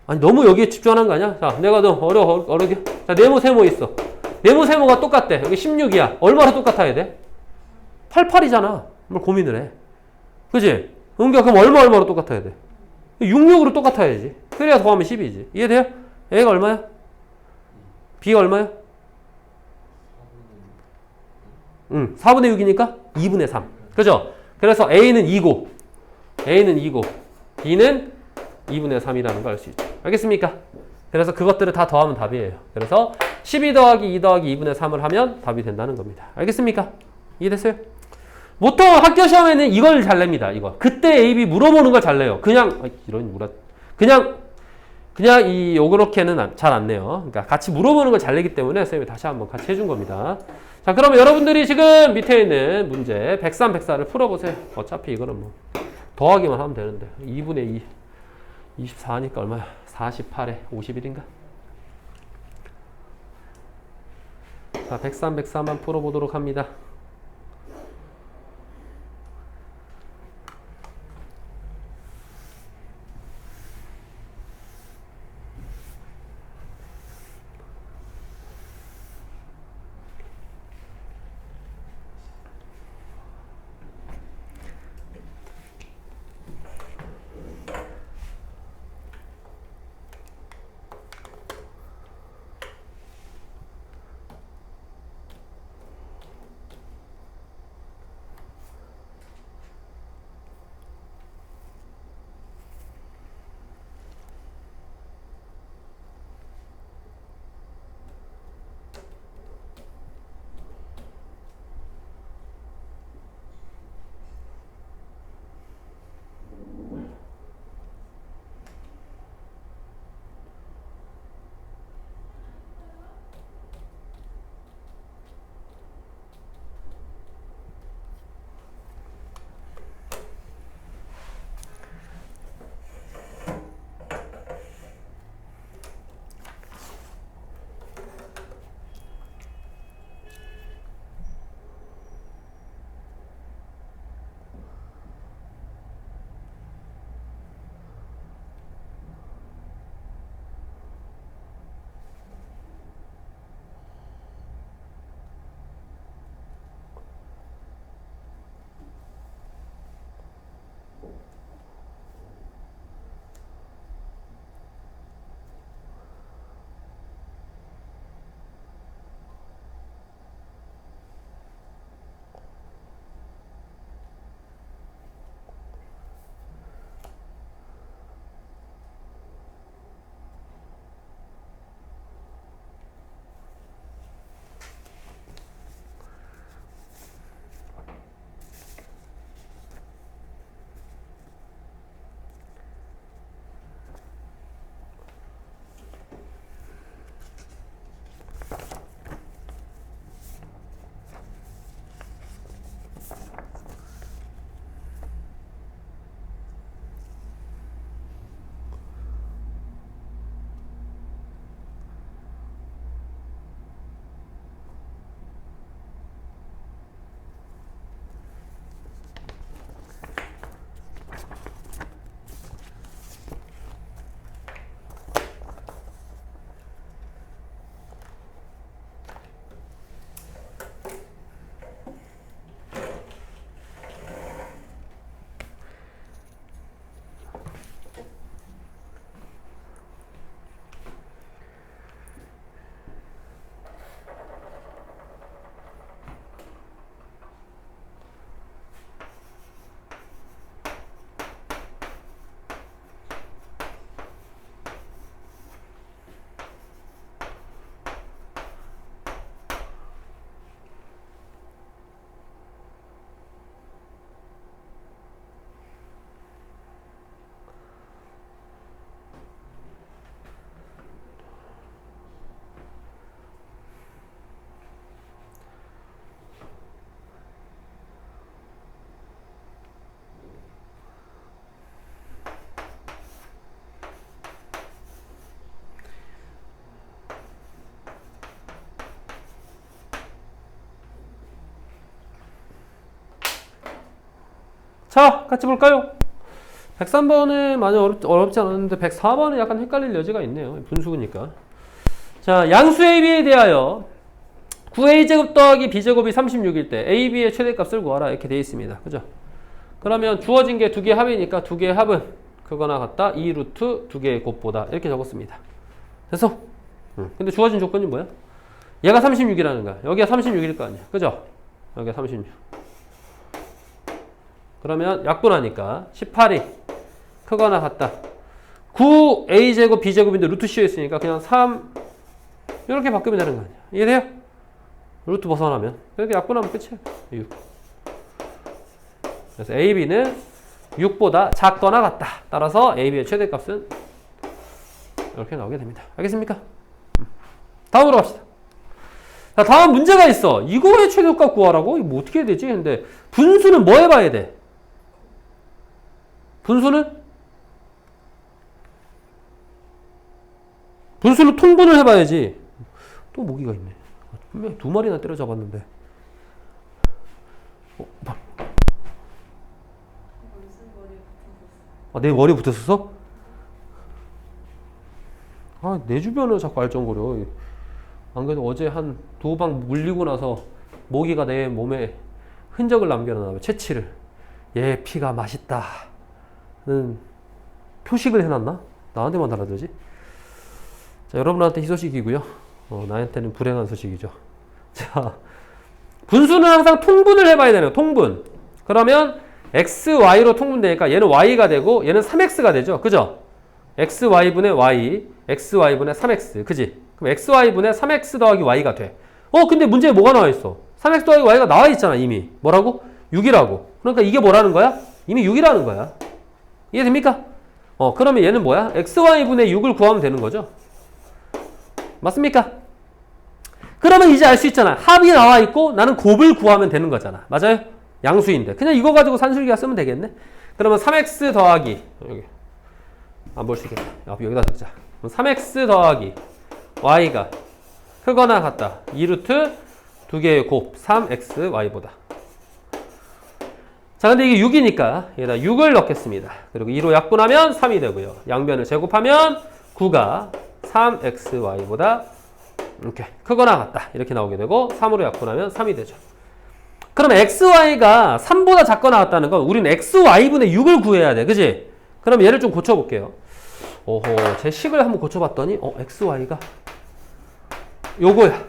아니 너무 여기에 집중하는 거 아니야? 자, 내가 너무 어려게. 자, 네모 세모 있어. 네모 세모가 똑같대. 여기 16이야. 얼마로 똑같아야 돼? 88이잖아. 뭘 고민을 해. 그지? 그럼 얼마로 똑같아야 돼? 66으로 똑같아야지. 그래야 더하면 10이지. 이해돼요? A가 얼마야? B가 얼마야? 4분의 6이니까 2분의 3. 그죠? 그래서 A는 2고, B는 2분의 3이라는 걸 알 수 있죠. 알겠습니까? 그래서 그것들을 다 더하면 답이에요. 그래서 12 더하기 2 더하기 2분의 3을 하면 답이 된다는 겁니다. 알겠습니까? 이해됐어요? 보통 학교 시험에는 이걸 잘 냅니다. 이거. 그때 A, B 물어보는 걸 잘 내요. 그냥 이 요렇게는 잘 안 내요. 그러니까 같이 물어보는 걸 잘 내기 때문에 선생님이 다시 한번 같이 해준 겁니다. 자, 그러면 여러분들이 지금 밑에 있는 문제 103, 104를 풀어보세요. 어차피 이거는 뭐 더하기만 하면 되는데 2분의 2 24니까 얼마야? 48에 51인가? 자, 103, 104만 풀어보도록 합니다. 자, 같이 볼까요? 103번은 많이 어렵지 않았는데 104번은 약간 헷갈릴 여지가 있네요. 분수니까. 자, 양수 AB에 대하여 9a제곱 더하기 b제곱이 36일 때 AB의 최대값을 구하라 이렇게 되어 있습니다. 그죠? 그러면 주어진 게 두 개의 합이니까 두 개의 합은 그거나 같다 2루트 두 개의 곱보다 이렇게 적었습니다. 됐어? 근데 주어진 조건이 뭐야? 얘가 36이라는 거야. 여기가 36일 거 아니야. 그죠? 여기가 36. 그러면 약분하니까 18이 크거나 같다. 9a제곱 b제곱인데 루트 씌어있으니까 그냥 3 이렇게 바꾸면 되는 거 아니야. 이해돼요? 루트 벗어나면 이렇게 약분하면 끝이야. 6. 그래서 ab는 6보다 작거나 같다. 따라서 ab의 최대값은 이렇게 나오게 됩니다. 알겠습니까? 다음으로 갑시다. 자, 다음 문제가 있어. 이거의 최대값 구하라고? 이거 뭐 어떻게 해야 되지? 근데 분수는 뭐 해봐야 돼? 분수는 통분을 해봐야지. 또 모기가 있네. 분명히 두 마리나 때려잡았는데. 내 머리에 붙었어? 내 주변을 자꾸 알쩡거려. 안 그래도 어제 한 두 방 물리고 나서 모기가 내 몸에 흔적을 남겨놔. 채취를. 얘 피가 맛있다는 표식을 해놨나? 나한테만 달아들지? 자, 여러분한테 희소식이고요. 나한테는 불행한 소식이죠. 자, 분수는 항상 통분을 해봐야 되네요. 통분. 그러면 x, y로 통분되니까 얘는 y가 되고 얘는 3x가 되죠. 그죠? x, y분의 y, x, y분의 3x. 그지? 그럼 x, y분의 3x 더하기 y가 돼. 근데 문제에 뭐가 나와 있어? 3x 더하기 y가 나와 있잖아, 이미. 뭐라고? 6이라고. 그러니까 이게 뭐라는 거야? 이미 6이라는 거야. 이해됩니까? 그러면 얘는 뭐야? x, y분의 6을 구하면 되는 거죠. 맞습니까? 그러면 이제 알 수 있잖아. 합이 나와 있고 나는 곱을 구하면 되는 거잖아. 맞아요? 양수인데. 그냥 이거 가지고 산술기가 쓰면 되겠네? 그러면 3x 더하기, 여기. 안 볼 수 있겠다. 여기다 적자. 그럼 3x 더하기 y가 크거나 같다. 2루트 두 개의 곱 3x y보다. 자, 근데 이게 6이니까 여기다 6을 넣겠습니다. 그리고 2로 약분하면 3이 되고요. 양변을 제곱하면 9가 3xy보다 이렇게 크거나 같다. 이렇게 나오게 되고 3으로 약분하면 3이 되죠. 그럼 xy가 3보다 작거나 같다는 건 우리는 xy분의 6을 구해야 돼. 그지? 그럼 얘를 좀 고쳐볼게요. 제 식을 한번 고쳐봤더니 xy가 요거야.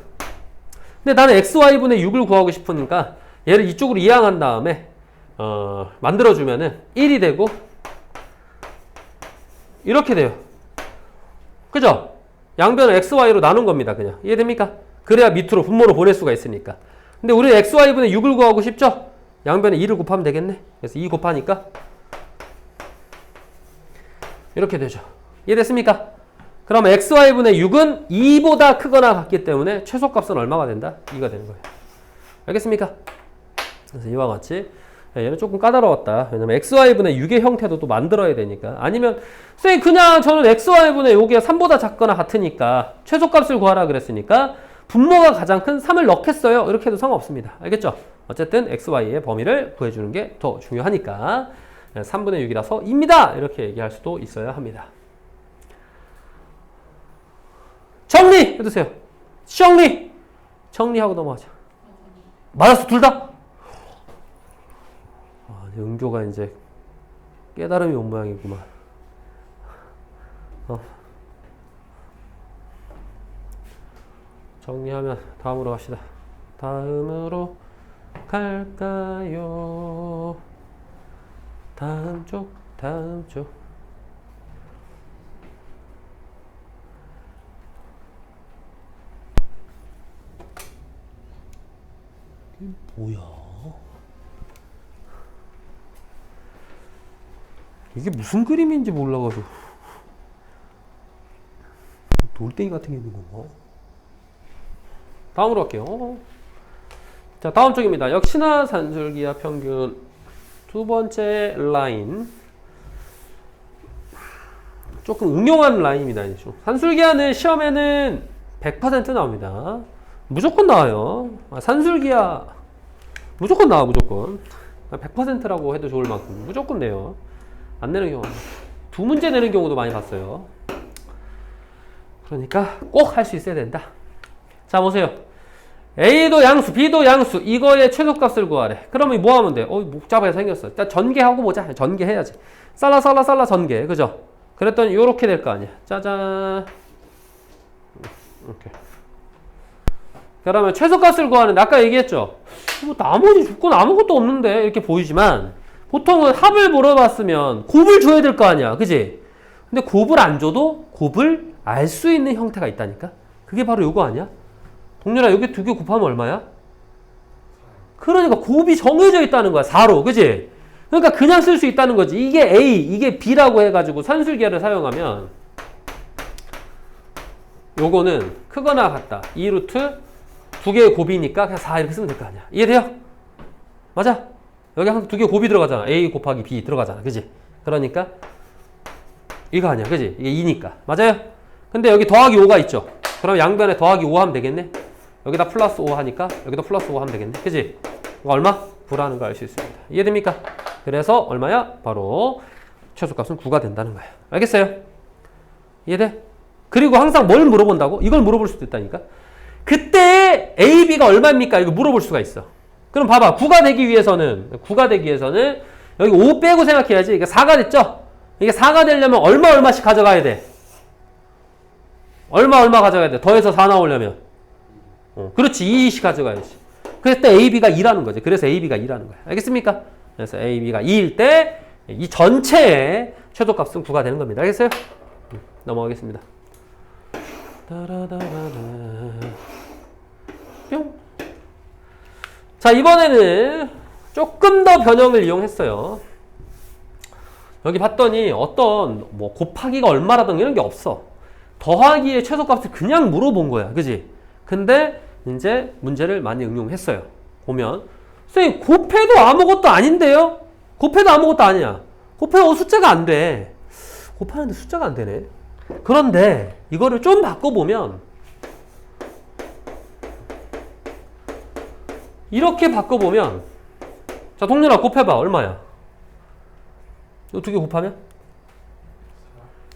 근데 나는 xy분의 6을 구하고 싶으니까 얘를 이쪽으로 이항한 다음에 만들어주면은 1이 되고 이렇게 돼요. 그죠? 양변을 xy로 나눈 겁니다. 그냥. 이해됩니까? 그래야 밑으로 분모로 보낼 수가 있으니까. 근데 우리는 xy분의 6을 구하고 싶죠? 양변에 2를 곱하면 되겠네. 그래서 2 곱하니까 이렇게 되죠. 이해됐습니까? 그럼 xy분의 6은 2보다 크거나 같기 때문에 최소값은 얼마가 된다? 2가 되는 거예요. 알겠습니까? 그래서 이와 같이 얘는 조금 까다로웠다. 왜냐면 xy분의 6의 형태도 또 만들어야 되니까. 아니면 선생님 그냥 저는 xy분의 여기가 3보다 작거나 같으니까 최소값을 구하라 그랬으니까 분모가 가장 큰 3을 넣겠어요. 이렇게 해도 상관없습니다. 알겠죠? 어쨌든 xy의 범위를 구해주는 게 더 중요하니까 3분의 6이라서 입니다. 이렇게 얘기할 수도 있어야 합니다. 정리해주세요. 정리하고 넘어가자. 맞았어, 둘 다? 은교가 이제 깨달음이 온 모양이구만. 정리하면 다음으로 갑시다. 다음으로 갈까요? 다음 쪽. 이게 뭐야? 이게 무슨 그림인지 몰라가지고. 돌덩이 같은 게 있는 건가? 다음으로 갈게요. 자, 다음 쪽입니다. 역시나 산술기하 평균 두 번째 라인. 조금 응용한 라인입니다. 산술기하는 시험에는 100% 나옵니다. 무조건 나와요. 산술기하 무조건 나와, 무조건. 100%라고 해도 좋을 만큼 무조건 내요. 안 내는 경우 두 문제 내는 경우도 많이 봤어요. 그러니까 꼭 할 수 있어야 된다. 자 보세요. A도 양수, B도 양수, 이거의 최소값을 구하래. 그러면 뭐 하면 돼? 복잡하게 생겼어. 일단 전개하고 보자. 전개해야지. 잘라 전개. 그죠? 그랬더니 요렇게 될 거 아니야. 짜잔. 이렇게. 그러면 최소값을 구하는데 아까 얘기했죠? 뭐 나머지 조건 아무것도 없는데 이렇게 보이지만 보통은 합을 물어봤으면 곱을 줘야 될 거 아니야. 그지? 근데 곱을 안 줘도 곱을 알 수 있는 형태가 있다니까? 그게 바로 요거 아니야? 동렬아 여기 두 개 곱하면 얼마야? 그러니까 곱이 정해져 있다는 거야. 4로. 그지? 그러니까 그냥 쓸 수 있다는 거지. 이게 A, 이게 B라고 해가지고 산술기하를 사용하면 요거는 크거나 같다. 2루트 두 개의 곱이니까 그냥 4 이렇게 쓰면 될 거 아니야. 이해돼요? 맞아? 여기 항상 두 개 곱이 들어가잖아. A 곱하기 B 들어가잖아. 그지? 그러니까 이거 아니야. 그지? 이게 2니까. 맞아요? 근데 여기 더하기 5가 있죠? 그럼 양변에 더하기 5 하면 되겠네? 여기다 플러스 5 하니까 여기도 플러스 5 하면 되겠네. 그지? 이거 얼마? 9라는 걸 알 수 있습니다. 이해됩니까? 그래서 얼마야? 바로 최소값은 9가 된다는 거야. 알겠어요? 이해돼? 그리고 항상 뭘 물어본다고? 이걸 물어볼 수도 있다니까? 그때 A, B가 얼마입니까? 이거 물어볼 수가 있어. 그럼 봐봐. 9가 되기 위해서는 여기 5 빼고 생각해야지. 이게 4가 됐죠? 이게 4가 되려면 얼마씩 가져가야 돼? 얼마 가져가야 돼? 더해서 4 나오려면. 그렇지. 2씩 가져가야지. 그래서 때 A, B가 2라는 거지. 그래서 A, B가 2라는 거야. 알겠습니까? 그래서 A, B가 2일 때 이 전체의 최소값은 9가 되는 겁니다. 알겠어요? 넘어가겠습니다. 뿅. 자, 이번에는 조금 더 변형을 이용했어요. 여기 봤더니 어떤 뭐 곱하기가 얼마라든가 이런 게 없어. 더하기의 최소값을 그냥 물어본 거야. 그지? 근데 이제 문제를 많이 응용했어요. 보면 선생님 곱해도 아무것도 아닌데요? 곱해도 아무것도 아니야. 곱해도 숫자가 안 돼. 곱하는데 숫자가 안 되네. 그런데 이거를 좀 바꿔보면 이렇게 바꿔보면 자 동렬아 곱해봐. 얼마야? 이 두 개 곱하면?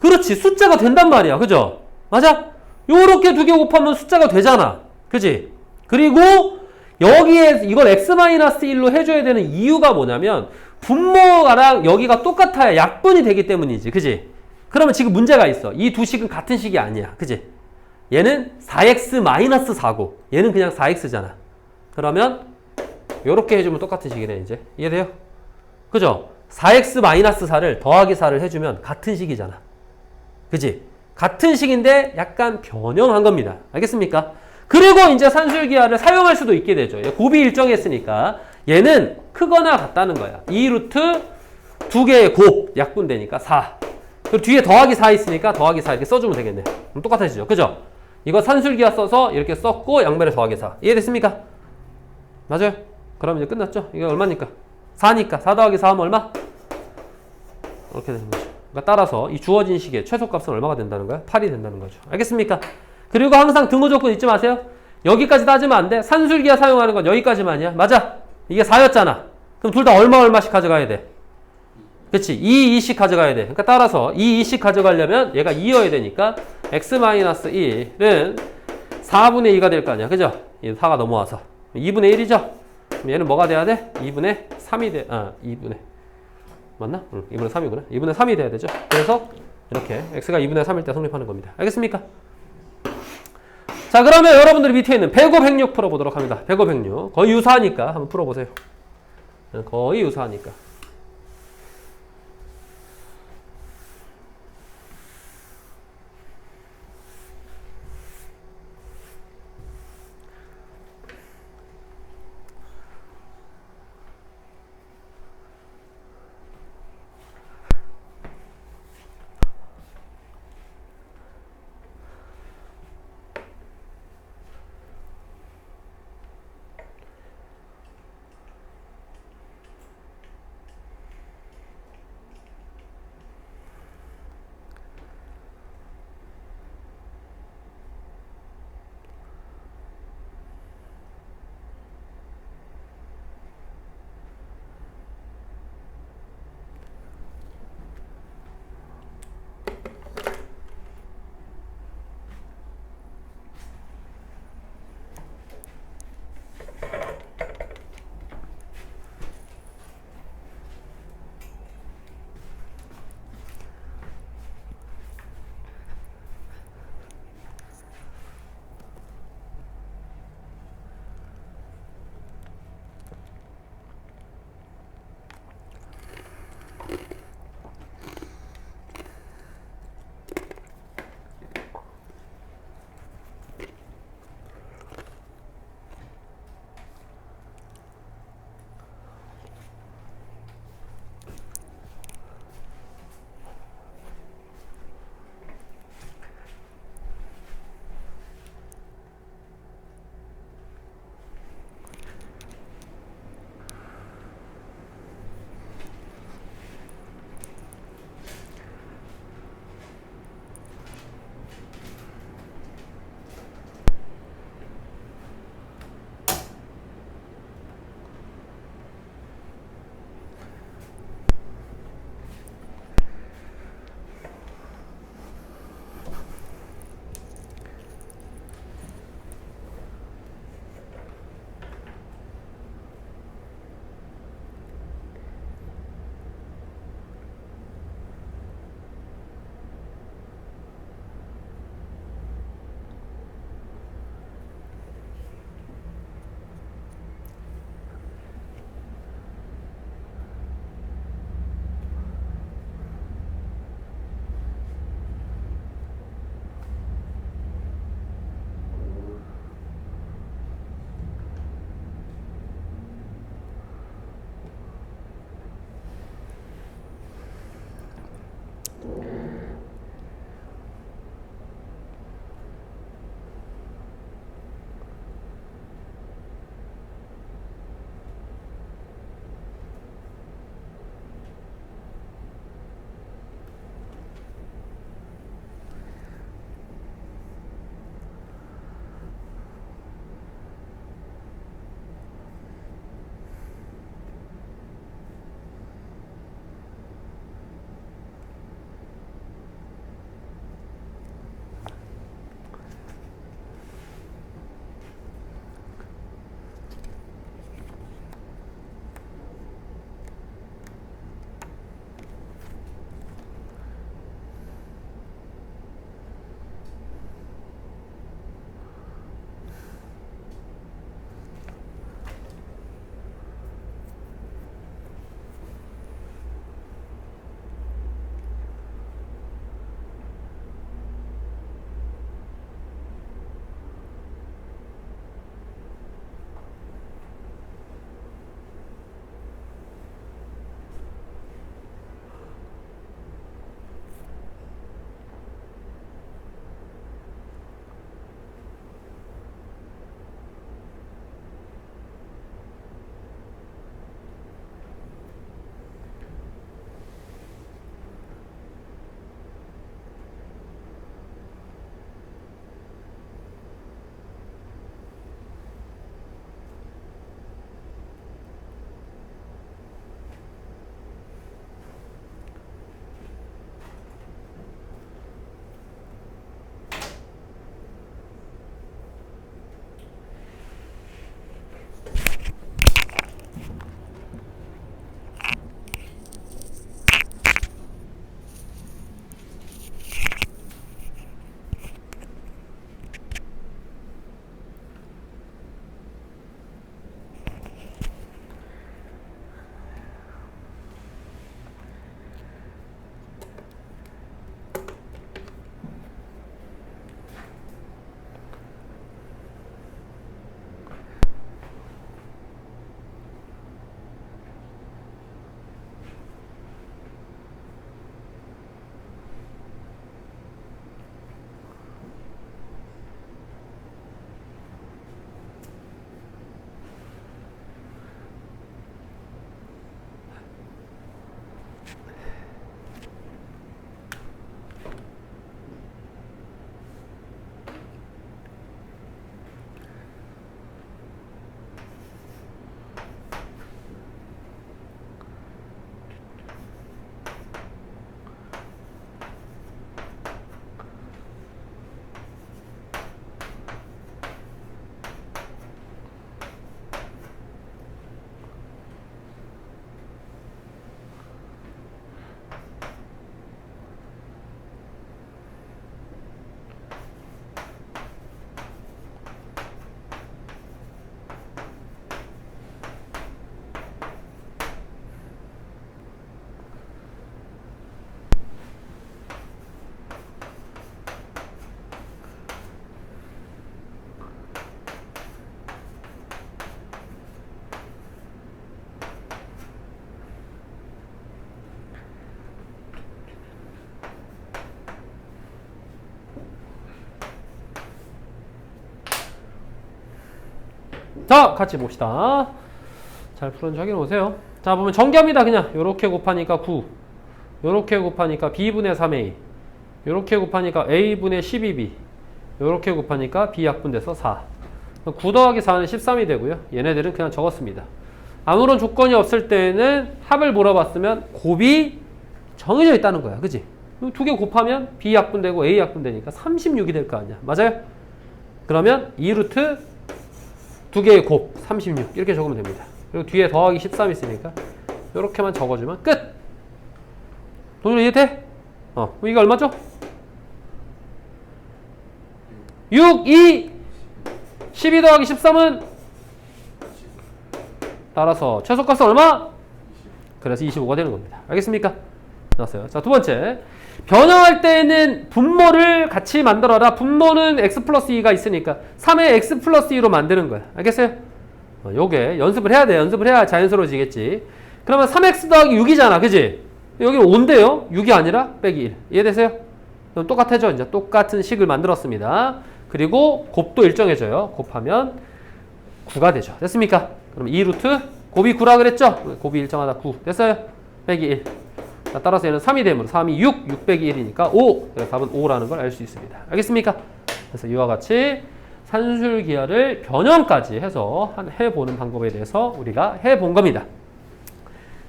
그렇지. 숫자가 된단 말이야. 그죠? 맞아? 요렇게 두 개 곱하면 숫자가 되잖아. 그지? 그리고 여기에 이걸 x-1로 해줘야 되는 이유가 뭐냐면 분모가랑 여기가 똑같아야 약분이 되기 때문이지. 그지? 그러면 지금 문제가 있어. 이 두 식은 같은 식이 아니야. 그지? 얘는 4x-4고 얘는 그냥 4x잖아. 그러면 요렇게 해주면 똑같은 식이네. 이제 이해돼요? 그죠? 4x-4를 더하기 4를 해주면 같은 식이잖아. 그지? 같은 식인데 약간 변형한 겁니다. 알겠습니까? 그리고 이제 산술기하를 사용할 수도 있게 되죠. 곱이 일정했으니까 얘는 크거나 같다는 거야. 2루트 두 개의 곱 약분되니까 4. 그리고 뒤에 더하기 4 있으니까 더하기 4 이렇게 써주면 되겠네. 그럼 똑같아지죠. 그죠? 이거 산술기하 써서 이렇게 썼고 양변에 더하기 4. 이해됐습니까? 맞아요? 그럼 이제 끝났죠? 이게 얼마니까? 4니까 4 더하기 4 하면 얼마? 이렇게 되는 거죠. 그러니까 따라서 이 주어진 식의 최소값은 얼마가 된다는 거야? 8이 된다는 거죠. 알겠습니까? 그리고 항상 등호 조건 잊지 마세요. 여기까지 따지면 안 돼. 산술기하 사용하는 건 여기까지만이야. 맞아? 이게 4였잖아. 그럼 둘 다 얼마씩 가져가야 돼? 그치? 2씩 가져가야 돼. 그러니까 따라서 2씩 가져가려면 얘가 2여야 되니까 x-1은 4분의 2가 될 거 아니야. 그죠? 4가 넘어와서 2분의 1이죠? 그럼 얘는 뭐가 돼야 돼? 2분의 3이 돼. 2분의 맞나? 2분의 3이구나. 2분의 3이 돼야 되죠. 그래서 이렇게 x가 2분의 3일 때 성립하는 겁니다. 알겠습니까? 자, 그러면 여러분들이 밑에 있는 105, 106 풀어보도록 합니다. 105, 106 거의 유사하니까 한번 풀어보세요. 거의 유사하니까. 자, 같이 봅시다. 잘 풀었는지 확인해 보세요. 자, 보면 정기합니다. 그냥 요렇게 곱하니까 9, 요렇게 곱하니까 b분의 3a, 요렇게 곱하니까 a분의 12b, 요렇게 곱하니까 b 약분돼서 4. 9 더하기 4는 13이 되고요. 얘네들은 그냥 적었습니다. 아무런 조건이 없을 때는 합을 물어봤으면 곱이 정해져 있다는 거야. 그지? 두 개 곱하면 b 약분되고 a 약분되니까 36이 될 거 아니야. 맞아요? 그러면 2루트 두 개의 곱 36 이렇게 적으면 됩니다. 그리고 뒤에 더하기 13 있으니까 이렇게만 적어주면 끝! 동료 이해돼? 이게 얼마죠? 6, 2, 12 더하기 13은 따라서 최소값은 얼마? 그래서 25가 되는 겁니다. 알겠습니까? 나왔어요. 자, 두 번째. 변형할 때는 분모를 같이 만들어라. 분모는 x 플러스 2가 있으니까 3의 x 플러스 2로 만드는 거야. 알겠어요? 요게 연습을 해야 돼. 연습을 해야 자연스러워지겠지. 그러면 3x 더하기 6이잖아. 그지? 여기 5인데요. 6이 아니라 빼기 1. 이해되세요? 그럼 똑같아져. 이제 똑같은 식을 만들었습니다. 그리고 곱도 일정해져요. 곱하면 9가 되죠. 됐습니까? 그럼 2루트 곱이 9라 그랬죠? 곱이 일정하다 9. 됐어요? 빼기 1. 자, 따라서 얘는 3이 되므로 3이 6, 6 빼기 1이니까 5. 그래서 답은 5라는 걸 알 수 있습니다. 알겠습니까? 그래서 이와 같이 산술기하를 변형까지 해서 해보는 방법에 대해서 우리가 해본 겁니다.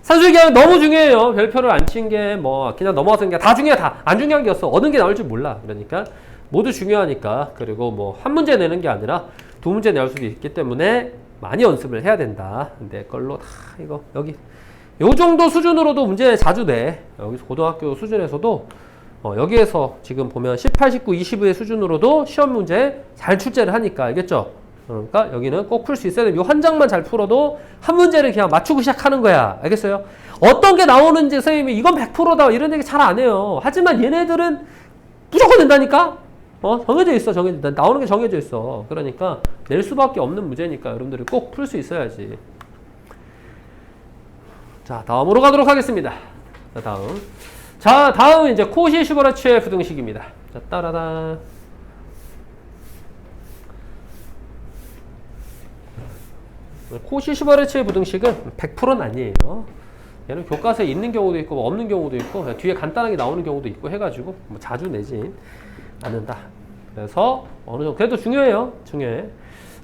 산술기하는 너무 중요해요. 별표를 안 친 게 뭐 그냥 넘어가는 게 다 중요해. 다 안 중요한 게 없어. 얻은 게 나올 줄 몰라. 그러니까 모두 중요하니까. 그리고 뭐 한 문제 내는 게 아니라 두 문제 낼 수도 있기 때문에 많이 연습을 해야 된다. 내 걸로 다 이거 여기 요 정도 수준으로도 문제 자주 내. 여기서 고등학교 수준에서도 여기에서 지금 보면 18, 19, 20의 수준으로도 시험 문제 잘 출제를 하니까 알겠죠? 그러니까 여기는 꼭 풀 수 있어야 됩니다. 이 한 장만 잘 풀어도 한 문제를 그냥 맞추고 시작하는 거야. 알겠어요? 어떤 게 나오는지 선생님이 이건 100%다 이런 얘기 잘 안 해요. 하지만 얘네들은 무조건 된다니까? 정해져 있어. 나오는 게 정해져 있어. 그러니까 낼 수밖에 없는 문제니까 여러분들이 꼭 풀 수 있어야지. 자, 다음으로 가도록 하겠습니다. 다음은 이제 코시-슈버르츠의 부등식입니다. 자, 따라다. 코시-슈버르츠의 부등식은 100%는 아니에요. 얘는 교과서에 있는 경우도 있고 뭐 없는 경우도 있고 뒤에 간단하게 나오는 경우도 있고 해가지고 뭐 자주 내진 않는다. 그래서 어느 정도 그래도 중요해요. 중요해.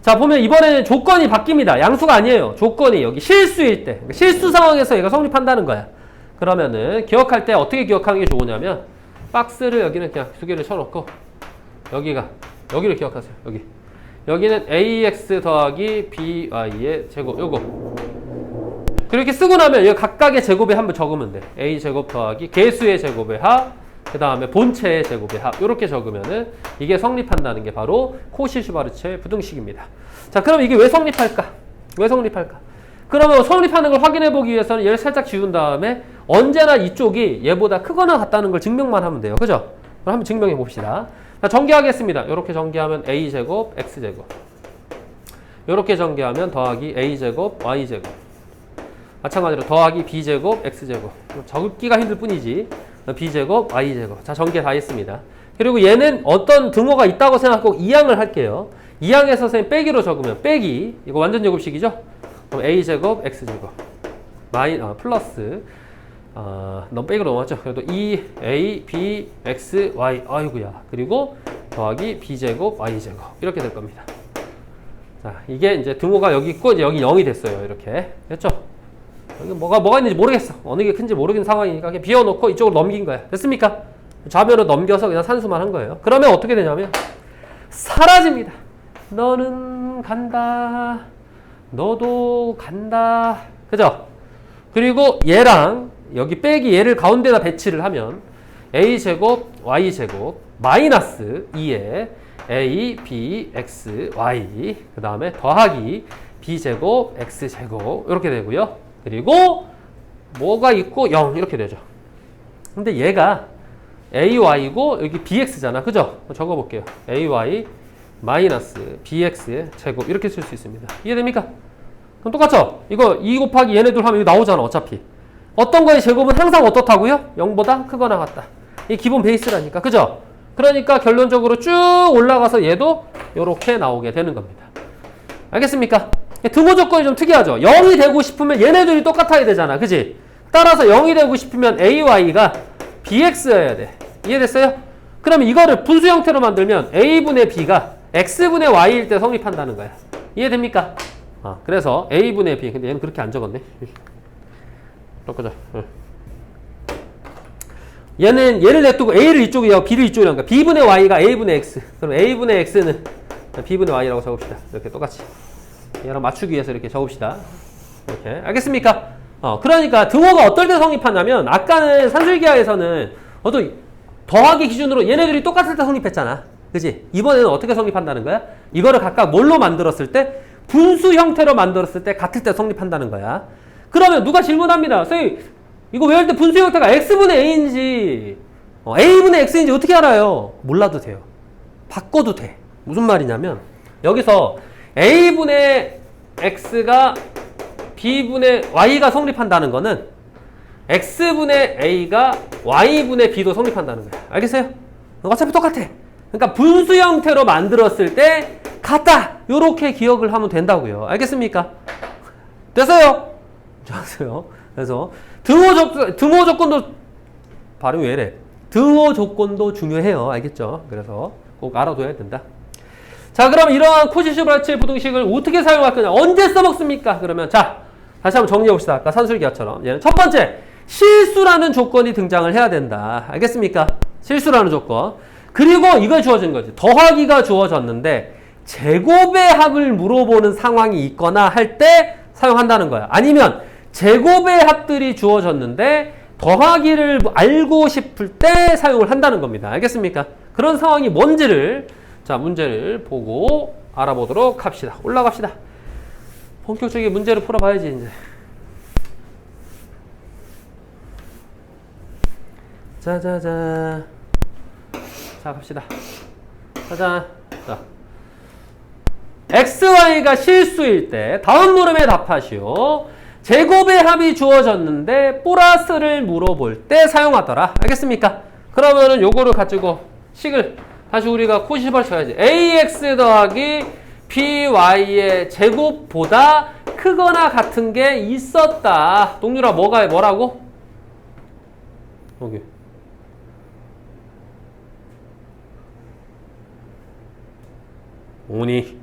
자, 보면 이번에는 조건이 바뀝니다. 양수가 아니에요. 조건이 여기 실수일 때. 실수 상황에서 얘가 성립한다는 거야. 그러면은 기억할 때 어떻게 기억하는 게 좋으냐면 박스를 여기는 그냥 두 개를 쳐놓고 여기를 기억하세요. 여기는 ax 더하기 by의 제곱 요거. 그렇게 쓰고 나면 여기 각각의 제곱에 한번 적으면 돼. a 제곱 더하기 개수의 제곱의 합 그 다음에 본체의 제곱의 합 이렇게 적으면은 이게 성립한다는 게 바로 코시-슈바르츠의 부등식입니다. 자, 그럼 이게 왜 성립할까? 그러면 성립하는 걸 확인해 보기 위해서는 얘를 살짝 지운 다음에 언제나 이쪽이 얘보다 크거나 같다는 걸 증명만 하면 돼요. 그죠? 그럼 한번 증명해 봅시다. 자, 전개하겠습니다. 이렇게 전개하면 a제곱 x제곱 이렇게 전개하면 더하기 a제곱 y제곱 마찬가지로 더하기 b제곱 x제곱 적기가 힘들 뿐이지 b제곱 y제곱. 자, 전개 다 했습니다. 그리고 얘는 어떤 등호가 있다고 생각하고 이항을 할게요. 이항에서 선생님 빼기로 적으면 빼기 이거 완전 제곱식이죠? 그럼 a제곱 x제곱 플러스 너무 빼기로 넘어갔죠? 그래도 2a b x y 아이고야. 그리고 더하기 b제곱 y제곱 이렇게 될 겁니다. 자, 이게 이제 등호가 여기 있고 이제 여기 0이 됐어요. 이렇게 됐죠? 여기 뭐가 있는지 모르겠어. 어느 게 큰지 모르는 상황이니까 그냥 비워놓고 이쪽으로 넘긴 거야. 됐습니까? 좌변으로 넘겨서 그냥 산수만 한 거예요. 그러면 어떻게 되냐면 사라집니다. 너는 간다. 너도 간다. 그죠? 그리고 얘랑 여기 빼기 얘를 가운데다 배치를 하면 a제곱 y제곱 마이너스 2에 a, b, x, y 그 다음에 더하기 b제곱 x제곱 이렇게 되고요. 그리고 뭐가 있고 0 이렇게 되죠. 근데 얘가 ay고 여기 bx잖아. 그죠? 적어볼게요. ay 마이너스 bx의 제곱 이렇게 쓸 수 있습니다. 이해됩니까? 그럼 똑같죠? 이거 2 곱하기 얘네들 하면 이거 나오잖아. 어차피. 어떤 거의 제곱은 항상 어떻다고요? 0보다 크거나 같다. 이 기본 베이스라니까. 그죠? 그러니까 결론적으로 쭉 올라가서 얘도 이렇게 나오게 되는 겁니다. 알겠습니까? 등호 조건이 좀 특이하죠. 0이 되고 싶으면 얘네들이 똑같아야 되잖아. 그지? 따라서 0이 되고 싶으면 AY가 BX여야 돼. 이해됐어요? 그러면 이거를 분수 형태로 만들면 A분의 B가 X분의 Y일 때 성립한다는 거야. 이해됩니까? 그래서 A분의 B. 근데 얘는 그렇게 안 적었네. 바꾸자. 얘는 얘를 냅두고 A를 이쪽이고 B를 이쪽이라는 거야. B분의 Y가 A분의 X. 그럼 A분의 X는 B분의 Y라고 적읍시다. 이렇게 똑같이. 얘랑 맞추기 위해서 이렇게 적읍시다. 이렇게. 알겠습니까? 그러니까 등호가 어떨 때 성립하냐면 아까는 산술기하에서는 어떤 더하기 기준으로 얘네들이 똑같을 때 성립했잖아. 그지? 이번에는 어떻게 성립한다는 거야? 이거를 각각 뭘로 만들었을 때? 분수 형태로 만들었을 때 같을 때 성립한다는 거야. 그러면 누가 질문합니다. 선생님, 이거 외울 때 분수 형태가 X분의 A인지 A분의 X인지 어떻게 알아요? 몰라도 돼요. 바꿔도 돼. 무슨 말이냐면 여기서 A분의 X가 B분의 Y가 성립한다는 거는 X분의 A가 Y분의 B도 성립한다는 거야. 알겠어요? 어차피 똑같아. 그러니까 분수 형태로 만들었을 때 같다. 요렇게 기억을 하면 된다고요. 알겠습니까? 됐어요? 좋았어요. 그래서 등호 조건도 발음이 왜 이래? 등호 조건도 중요해요. 알겠죠? 그래서 꼭 알아둬야 된다. 자, 그럼 이러한 코시시브라치의 부등식을 어떻게 사용할 거냐? 언제 써먹습니까? 그러면 자, 다시 한번 정리해 봅시다. 아까 산술기하처럼. 얘는 첫 번째, 실수라는 조건이 등장을 해야 된다. 알겠습니까? 실수라는 조건. 그리고 이걸 주어진 거지. 더하기가 주어졌는데 제곱의 합을 물어보는 상황이 있거나 할 때 사용한다는 거야. 아니면 제곱의 합들이 주어졌는데 더하기를 알고 싶을 때 사용을 한다는 겁니다. 알겠습니까? 그런 상황이 뭔지를 자, 문제를 보고 알아보도록 합시다. 올라갑시다. 본격적인 문제를 풀어봐야지, 이제. 자자자. 자, 갑시다. 짜잔. 자. XY가 실수일 때 다음 물음에 답하시오. 제곱의 합이 주어졌는데 플러스를 물어볼 때 사용하더라. 알겠습니까? 그러면은 요거를 가지고 식을 다시 우리가 코시벌 쳐야지. AX 더하기 BY의 제곱보다 크거나 같은 게 있었다. 동률아, 뭐라고? 여기. 오니.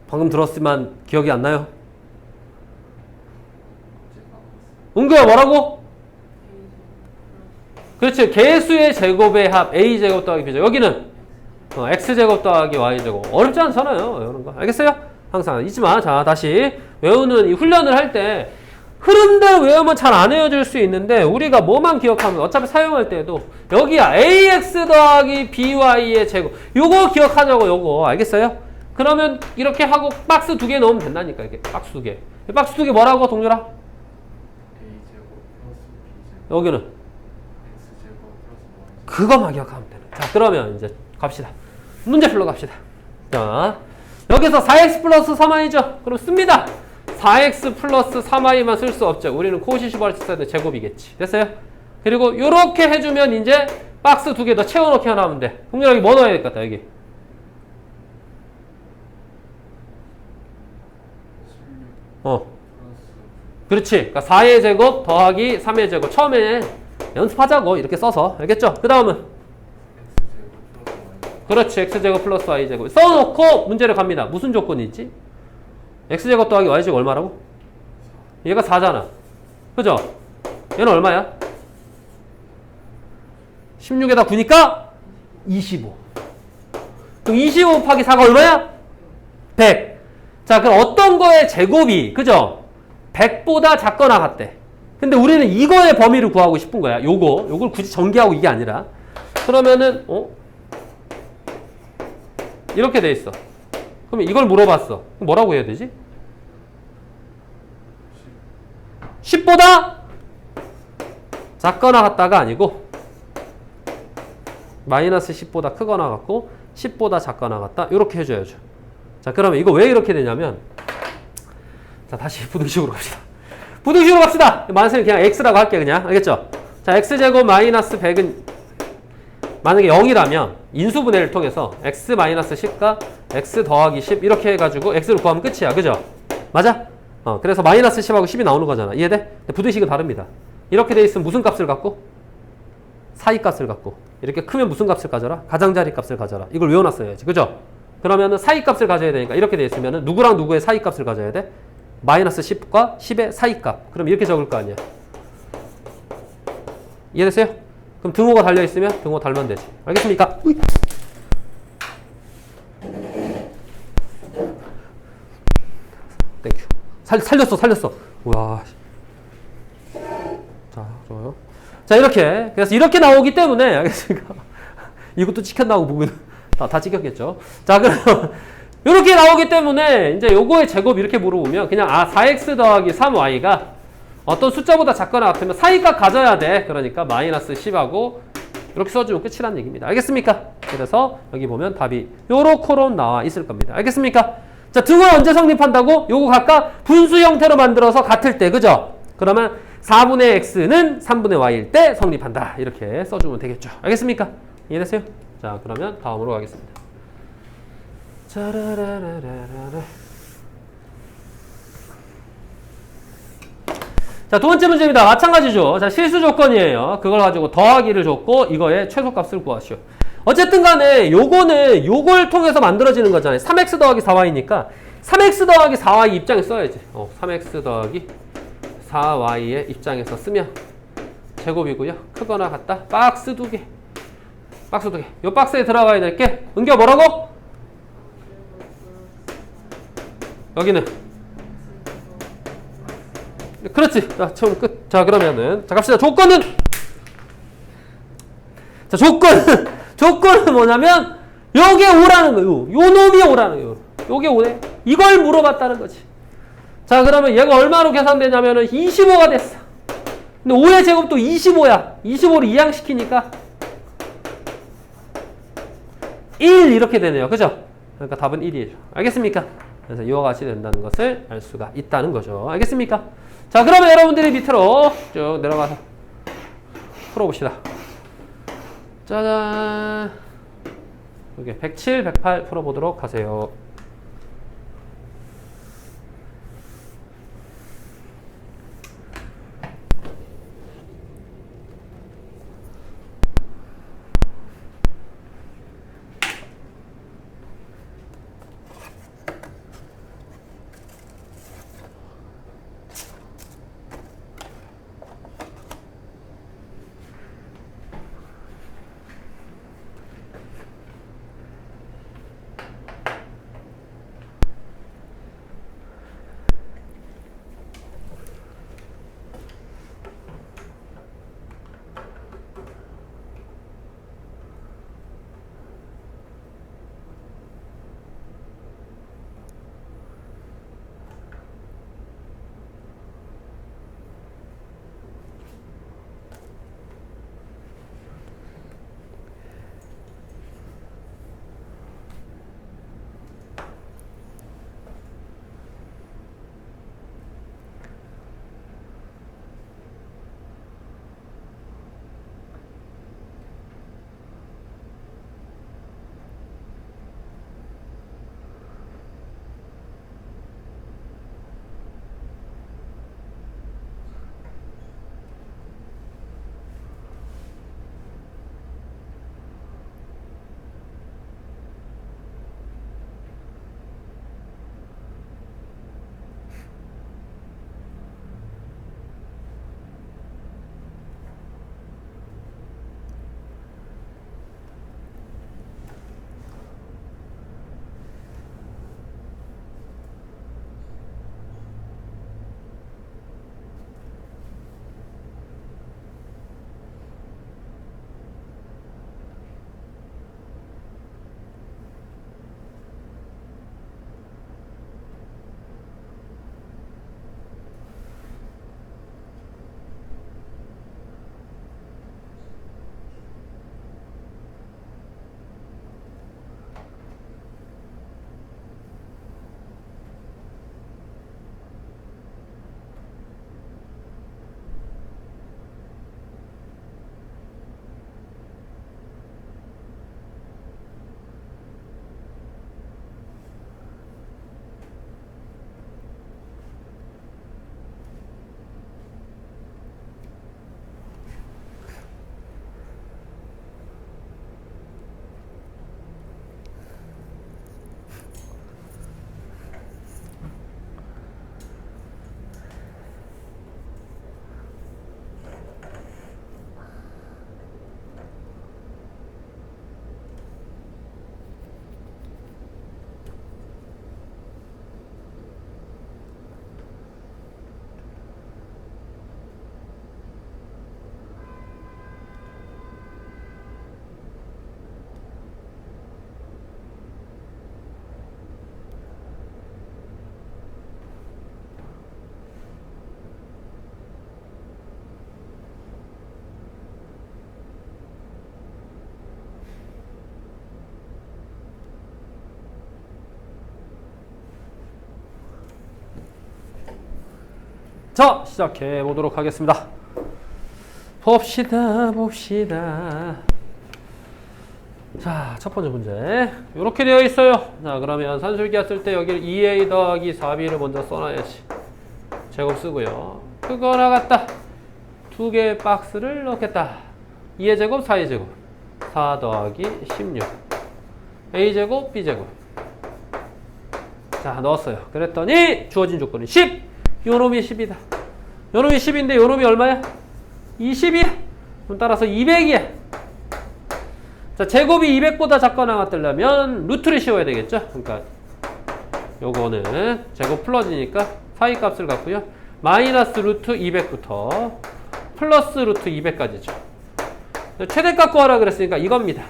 방금 들었지만 기억이 안 나요? 은규야, 뭐라고? 그렇지. 개수의 제곱의 합 A제곱 더하기 B제곱. 여기는 X제곱 더하기 Y제곱. 어렵지 않잖아요. 이런 거. 알겠어요? 항상 잊지 마. 자, 다시 외우는 이 훈련을 할 때 흐름대로 외우면 잘 안 외워질 수 있는데 우리가 뭐만 기억하면 어차피 사용할 때도 여기야. AX 더하기 BY의 제곱. 요거 기억하자고. 요거. 알겠어요? 그러면 이렇게 하고 박스 2개 넣으면 된다니까. 이게 박스 2개. 박스 2개 뭐라고, 동률아? A제곱 플러스 B제곱. 여기는 X제곱 플러스 Y제곱. 그거만 기억하면 되는. 자, 그러면 이제 갑시다. 문제 풀러 갑시다. 자, 여기서 4x 플러스 3y죠? 그럼 씁니다. 4x 플러스 3y만 쓸 수 없죠. 우리는 코시시벌티스의 제곱이겠지. 됐어요? 그리고 요렇게 해주면 이제 박스 2개 더 채워넣기 하나 하면 돼. 동률아, 여기 뭐 넣어야 될 것 같다, 여기. 그렇지. 그러니까 4의 제곱 더하기 3의 제곱. 처음에 연습하자고. 이렇게 써서. 알겠죠? 그 다음은? X제곱 플러스 Y제곱. 그렇지. X제곱 플러스 Y제곱. 써놓고 문제를 갑니다. 무슨 조건이 있지? X제곱 더하기 Y제곱 얼마라고? 얘가 4잖아. 그죠? 얘는 얼마야? 16에다 9니까 25. 그럼 25 곱하기 4가 얼마야? 100. 자, 그럼 어떤 거의 제곱이, 그죠? 100보다 작거나 같대. 근데 우리는 이거의 범위를 구하고 싶은 거야. 요걸 굳이 전개하고 이게 아니라. 그러면은, 이렇게 돼 있어. 그러면 이걸 물어봤어. 그럼 뭐라고 해야 되지? 10보다 작거나 같다가 아니고, 마이너스 10보다 크거나 같고, 10보다 작거나 같다. 이렇게 해줘야죠. 자, 그러면 이거 왜 이렇게 되냐면, 자, 다시 부등식으로 갑시다. 부등식으로 갑시다. 만약에 그냥 x라고 할게, 그냥. 알겠죠? 자, x제곱 마이너스 100은 만약에 0이라면 인수분해를 통해서 x 마이너스 10과 x 더하기 10 이렇게 해가지고 x를 구하면 끝이야. 그죠? 맞아? 그래서 마이너스 10하고 10이 나오는 거잖아. 이해돼? 부등식은 다릅니다. 이렇게 돼 있으면 무슨 값을 갖고? 사이 값을 갖고. 이렇게 크면 무슨 값을 가져라? 가장자리 값을 가져라. 이걸 외워놨어야지. 그죠? 그러면은 사이 값을 가져야 되니까 이렇게 돼 있으면은 누구랑 누구의 사이 값을 가져야 돼? 마이너스 10과 10의 사이 값. 그럼 이렇게 적을 거 아니야. 이해됐어요? 그럼 등호가 달려있으면 등호 달면 되지. 알겠습니까? 땡큐. 살렸어. 우와. 자, 좋아요. 자, 이렇게. 그래서 이렇게 나오기 때문에, 알겠습니까? 이것도 찍혔나고 보고, 다 찍혔겠죠. 자, 그럼, 이렇게 나오기 때문에, 이제 요거의 제곱 이렇게 물어보면, 그냥, 4x 더하기 3y가 어떤 숫자보다 작거나 같으면 사이값 가져야 돼. 그러니까, 마이너스 10하고, 이렇게 써주면 끝이라는 얘기입니다. 알겠습니까? 그래서, 여기 보면 답이 요렇게로 나와 있을 겁니다. 알겠습니까? 자, 등호 언제 성립한다고? 요거 각각 분수 형태로 만들어서 같을 때, 그죠? 그러면 4분의 x는 3분의 y일 때 성립한다. 이렇게 써주면 되겠죠. 알겠습니까? 이해됐어요? 자, 그러면 다음으로 가겠습니다. 짜라라라라라. 자, 두 번째 문제입니다. 마찬가지죠. 자, 실수 조건이에요. 그걸 가지고 더하기를 줬고, 이거의 최소값을 구하시오. 어쨌든 간에 요거는 요걸 통해서 만들어지는 거잖아요. 3x 더하기 4y니까 3x 더하기 4y 입장에 써야지. 3x 더하기 4y의 입장에서 쓰면 제곱이고요. 크거나 같다. 박스 두 개. 요 박스에 들어가야 될 게 은규야 뭐라고? 여기는 그렇지. 자, 처음 끝. 자, 그러면은 자, 갑시다. 조건은 자, 조건은 뭐냐면 요게 오라는 거예요. 요 놈이 오라는 거예요. 요게 오네. 이걸 물어봤다는 거지. 자, 그러면 얘가 얼마로 계산되냐면은 25가 됐어. 근데 5의 제곱도 25야. 25를 이항시키니까 1 이렇게 되네요. 그죠? 그러니까 답은 1이에요. 알겠습니까? 그래서 이와 같이 된다는 것을 알 수가 있다는 거죠. 알겠습니까? 자, 그러면 여러분들이 밑으로 쭉 내려가서 풀어봅시다. 짜잔. 여기 107, 108 풀어보도록 하세요. 자, 시작해 보도록 하겠습니다. 봅시다. 자, 첫 번째 문제. 이렇게 되어 있어요. 자, 그러면 산술기하 쓸 때 여기 2a 더하기 4b를 먼저 써놔야지. 제곱 쓰고요. 크거나 같다. 두 개의 박스를 넣겠다. 2의 제곱, 4의 제곱. 4 더하기 16. a제곱, b제곱. 자, 넣었어요. 그랬더니 주어진 조건은 10. 요놈이 10이다. 요놈이 10인데 요놈이 얼마야? 20이야. 그럼 따라서 200이야. 자, 제곱이 200보다 작거나 같으려면 루트를 씌워야 되겠죠? 그러니까 요거는 제곱 플러지니까 사이 값을 갖고요. 마이너스 루트 200부터 플러스 루트 200까지죠. 최대값 구하라 그랬으니까 이겁니다.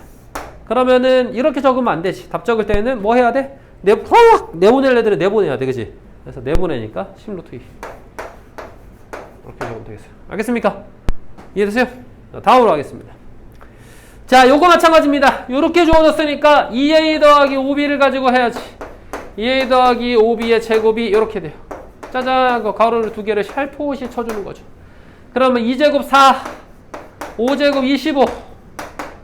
그러면은 이렇게 적으면 안 되지. 답 적을 때는 뭐 해야 돼? 내보낼 애들은 내보내야 돼. 그지? 그래서 내보내니까 10루트 2. 이렇게 적으면 되겠어요. 알겠습니까? 이해되세요? 자, 다음으로 하겠습니다. 자, 요거 마찬가지입니다. 요렇게 주어졌으니까 2a 더하기 5b를 가지고 해야지. 2a 더하기 5b의 제곱이 이렇게 돼요. 짜잔, 그 가로를 두 개를 살포시 쳐주는 거죠. 그러면 2제곱 4, 5제곱 25.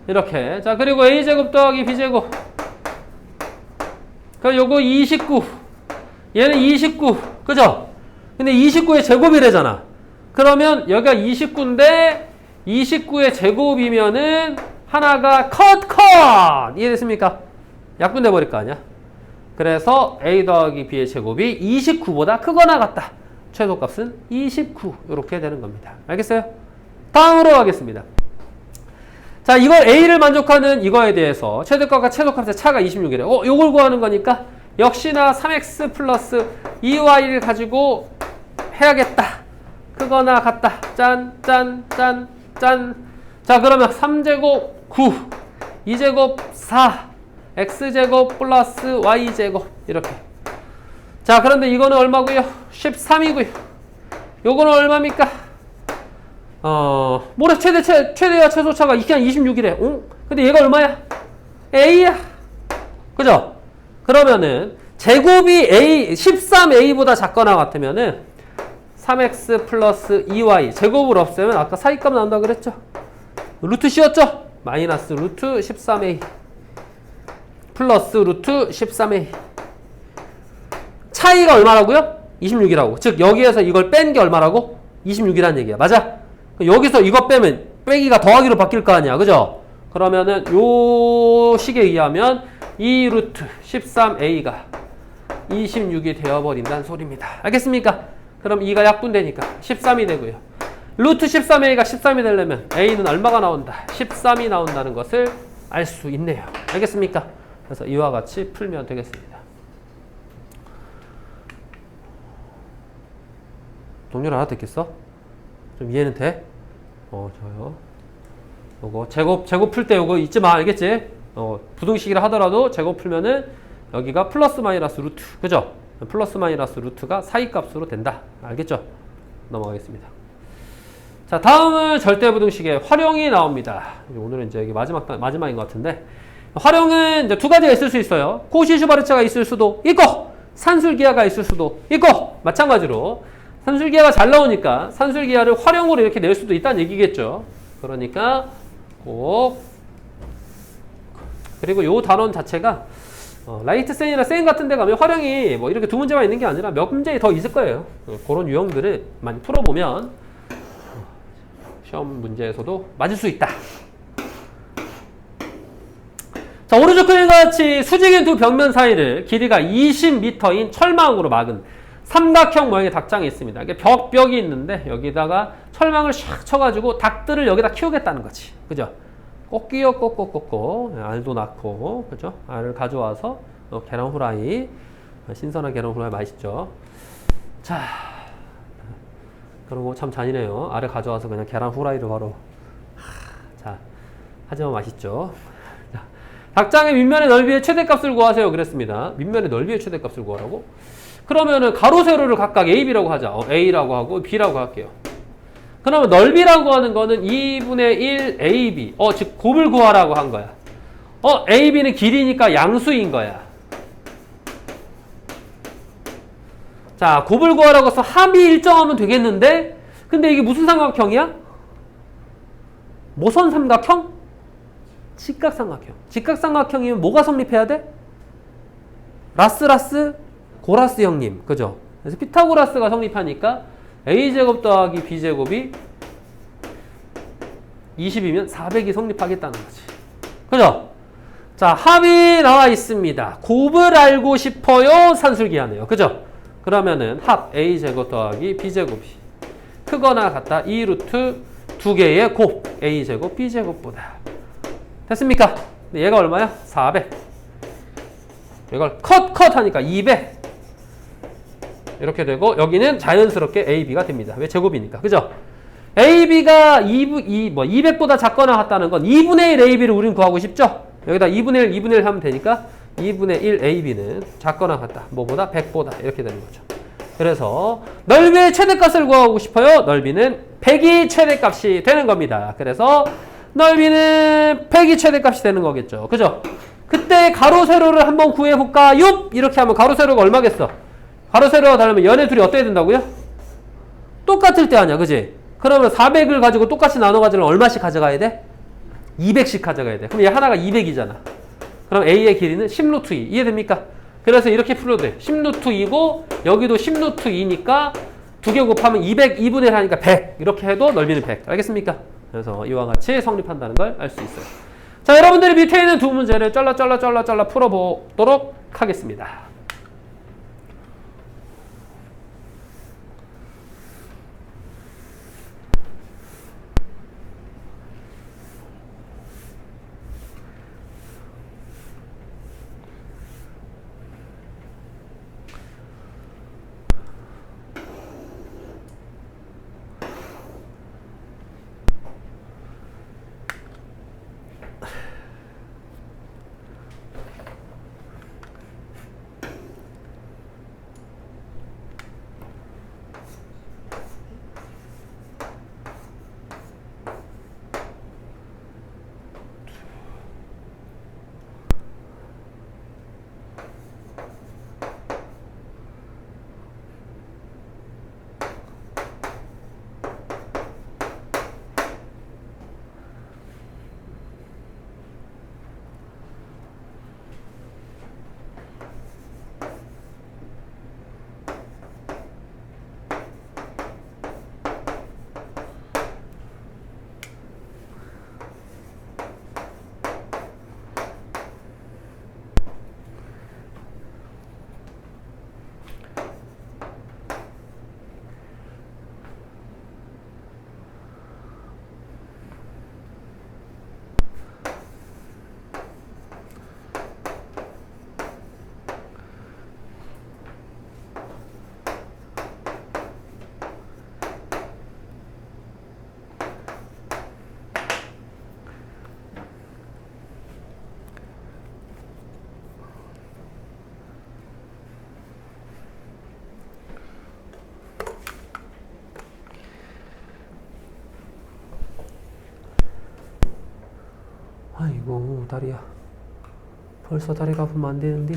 이렇게. 자, 그리고 a제곱 더하기 b제곱. 그럼 요거 29. 얘는 29. 그죠? 근데 29의 제곱이래잖아. 그러면 여기가 29인데 29의 제곱이면은 하나가 컷! 이해됐습니까? 약분돼 버릴 거 아니야? 그래서 a 더하기 b의 제곱이 29보다 크거나 같다. 최소값은 29. 이렇게 되는 겁니다. 알겠어요? 다음으로 가겠습니다. 자, 이걸 a를 만족하는 이거에 대해서 최대값과 최소값의 차가 26이래. 요걸 구하는 거니까 역시나 3x 플러스 2y를 가지고 해야겠다. 크거나 같다. 짠. 자, 그러면 3제곱 9, 2제곱 4, x제곱 플러스 y제곱 이렇게. 자, 그런데 이거는 얼마고요? 13이고요. 요거는 얼마입니까? 뭐래? 최대와 최소차가 그냥 26이래. 응? 근데 얘가 얼마야? a야. 그죠? 그러면은 제곱이 a 13a보다 작거나 같으면은 3x 플러스 2y 제곱을 없애면 아까 사이값 나온다 그랬죠? 루트 씌웠죠? 마이너스 루트 13a 플러스 루트 13a 차이가 얼마라고요? 26이라고. 즉 여기에서 이걸 뺀 게 얼마라고? 26이라는 얘기야. 맞아? 여기서 이거 빼면 빼기가 더하기로 바뀔 거 아니야. 그죠? 그러면은 요 식에 의하면 2 루트 13a가 26이 되어버린다는 소리입니다. 알겠습니까? 그럼 2가 약분되니까 13이 되고요. 루트 13a가 13이 되려면 a는 얼마가 나온다? 13이 나온다는 것을 알 수 있네요. 알겠습니까? 그래서 이와 같이 풀면 되겠습니다. 동료를 알아듣겠어? 좀 이해는 돼? 저요. 요거 제곱 풀 때 요거 잊지 마. 알겠지? 부등식이라 하더라도 제곱 풀면은 여기가 플러스 마이너스 루트. 그죠? 플러스 마이너스 루트가 사이값으로 된다. 알겠죠? 넘어가겠습니다. 자, 다음은 절대부등식의 활용이 나옵니다. 오늘은 이제 여기 마지막인 것 같은데, 활용은 이제 두 가지가 있을 수 있어요. 코시-슈바르츠가 있을 수도 있고, 산술기하가 있을 수도 있고, 마찬가지로 산술기하가 잘 나오니까 산술기하를 활용으로 이렇게 낼 수도 있다는 얘기겠죠. 그러니까 꼭, 그리고 요 단원 자체가 라이트센이나 센 같은 데 가면 활용이 뭐 이렇게 두 문제만 있는 게 아니라 몇 문제 더 있을 거예요. 그런 유형들을 많이 풀어보면 시험 문제에서도 맞을 수 있다. 자, 오른쪽 그림과 같이 수직인 두 벽면 사이를 길이가 20m인 철망으로 막은 삼각형 모양의 닭장이 있습니다. 이게 벽이 있는데 여기다가 철망을 샥 쳐가지고 닭들을 여기다 키우겠다는 거지. 그죠? 꼭끼요 꼭꼭꼭꼭 알도 낳고, 그죠? 알을 가져와서 계란 후라이, 신선한 계란 후라이 맛있죠. 자, 그리고 참 잔인해요. 알을 가져와서 그냥 계란 후라이를 바로. 자, 하지만 맛있죠. 자, 닭장의 밑면의 넓이의 최대값을 구하세요. 그랬습니다. 밑면의 넓이의 최대값을 구하라고? 그러면은 가로 세로를 각각 A, B라고 하자. A라고 하고 B라고 할게요. 그러면 넓이라고 하는 거는 2분의 1 AB. 즉 곱을 구하라고 한 거야. AB는 길이니까 양수인 거야. 자, 곱을 구하라고 해서 합이 일정하면 되겠는데, 근데 이게 무슨 삼각형이야? 모선 삼각형? 직각삼각형. 직각삼각형이면 뭐가 성립해야 돼? 라스 고라스 형님. 그죠? 그래서 피타고라스가 성립하니까 a제곱 더하기 b제곱이 20이면 400이 성립하겠다는 거지. 그죠? 자, 합이 나와 있습니다. 곱을 알고 싶어요? 산술기하네요. 그죠? 그러면은 합 a제곱 더하기 b제곱이 크거나 같다 2루트 두 개의 곱 a제곱 b제곱보다. 됐습니까? 얘가 얼마야? 400. 이걸 컷 하니까 200. 이렇게 되고 여기는 자연스럽게 ab가 됩니다. 왜? 제곱이니까. 그죠? ab가 200보다 작거나 같다는 건 2분의 1 ab를 우린 구하고 싶죠? 여기다 2분의 1 하면 되니까 2분의 1 ab는 작거나 같다. 뭐보다? 100보다. 이렇게 되는 거죠. 그래서 넓이의 최대값을 구하고 싶어요. 넓이는 100이 최대값이 되는 겁니다. 그래서 넓이는 100이 최대값이 되는 거겠죠. 그죠? 그때 가로 세로를 한번 구해볼까요? 이렇게 하면 가로 세로가 얼마겠어? 가로 세로가 다르면 얘네 둘이 어떻게 된다고요? 똑같을 때 아니야. 그지? 그러면 400을 가지고 똑같이 나눠 가지려면 얼마씩 가져가야 돼? 200씩 가져가야 돼. 그럼 얘 하나가 200이잖아. 그럼 a의 길이는 10루트 2. 이해됩니까? 그래서 이렇게 풀어도 돼. 10루트 2고 여기도 10루트 2니까 두 개 곱하면 200, 2분의 1 하니까 100. 이렇게 해도 넓이는 100. 알겠습니까? 그래서 이와 같이 성립한다는 걸 알 수 있어요. 자, 여러분들이 밑에 있는 두 문제를 잘라 풀어보도록 하겠습니다. 아이고 다리야. 벌써 다리가 아프면 안 되는데.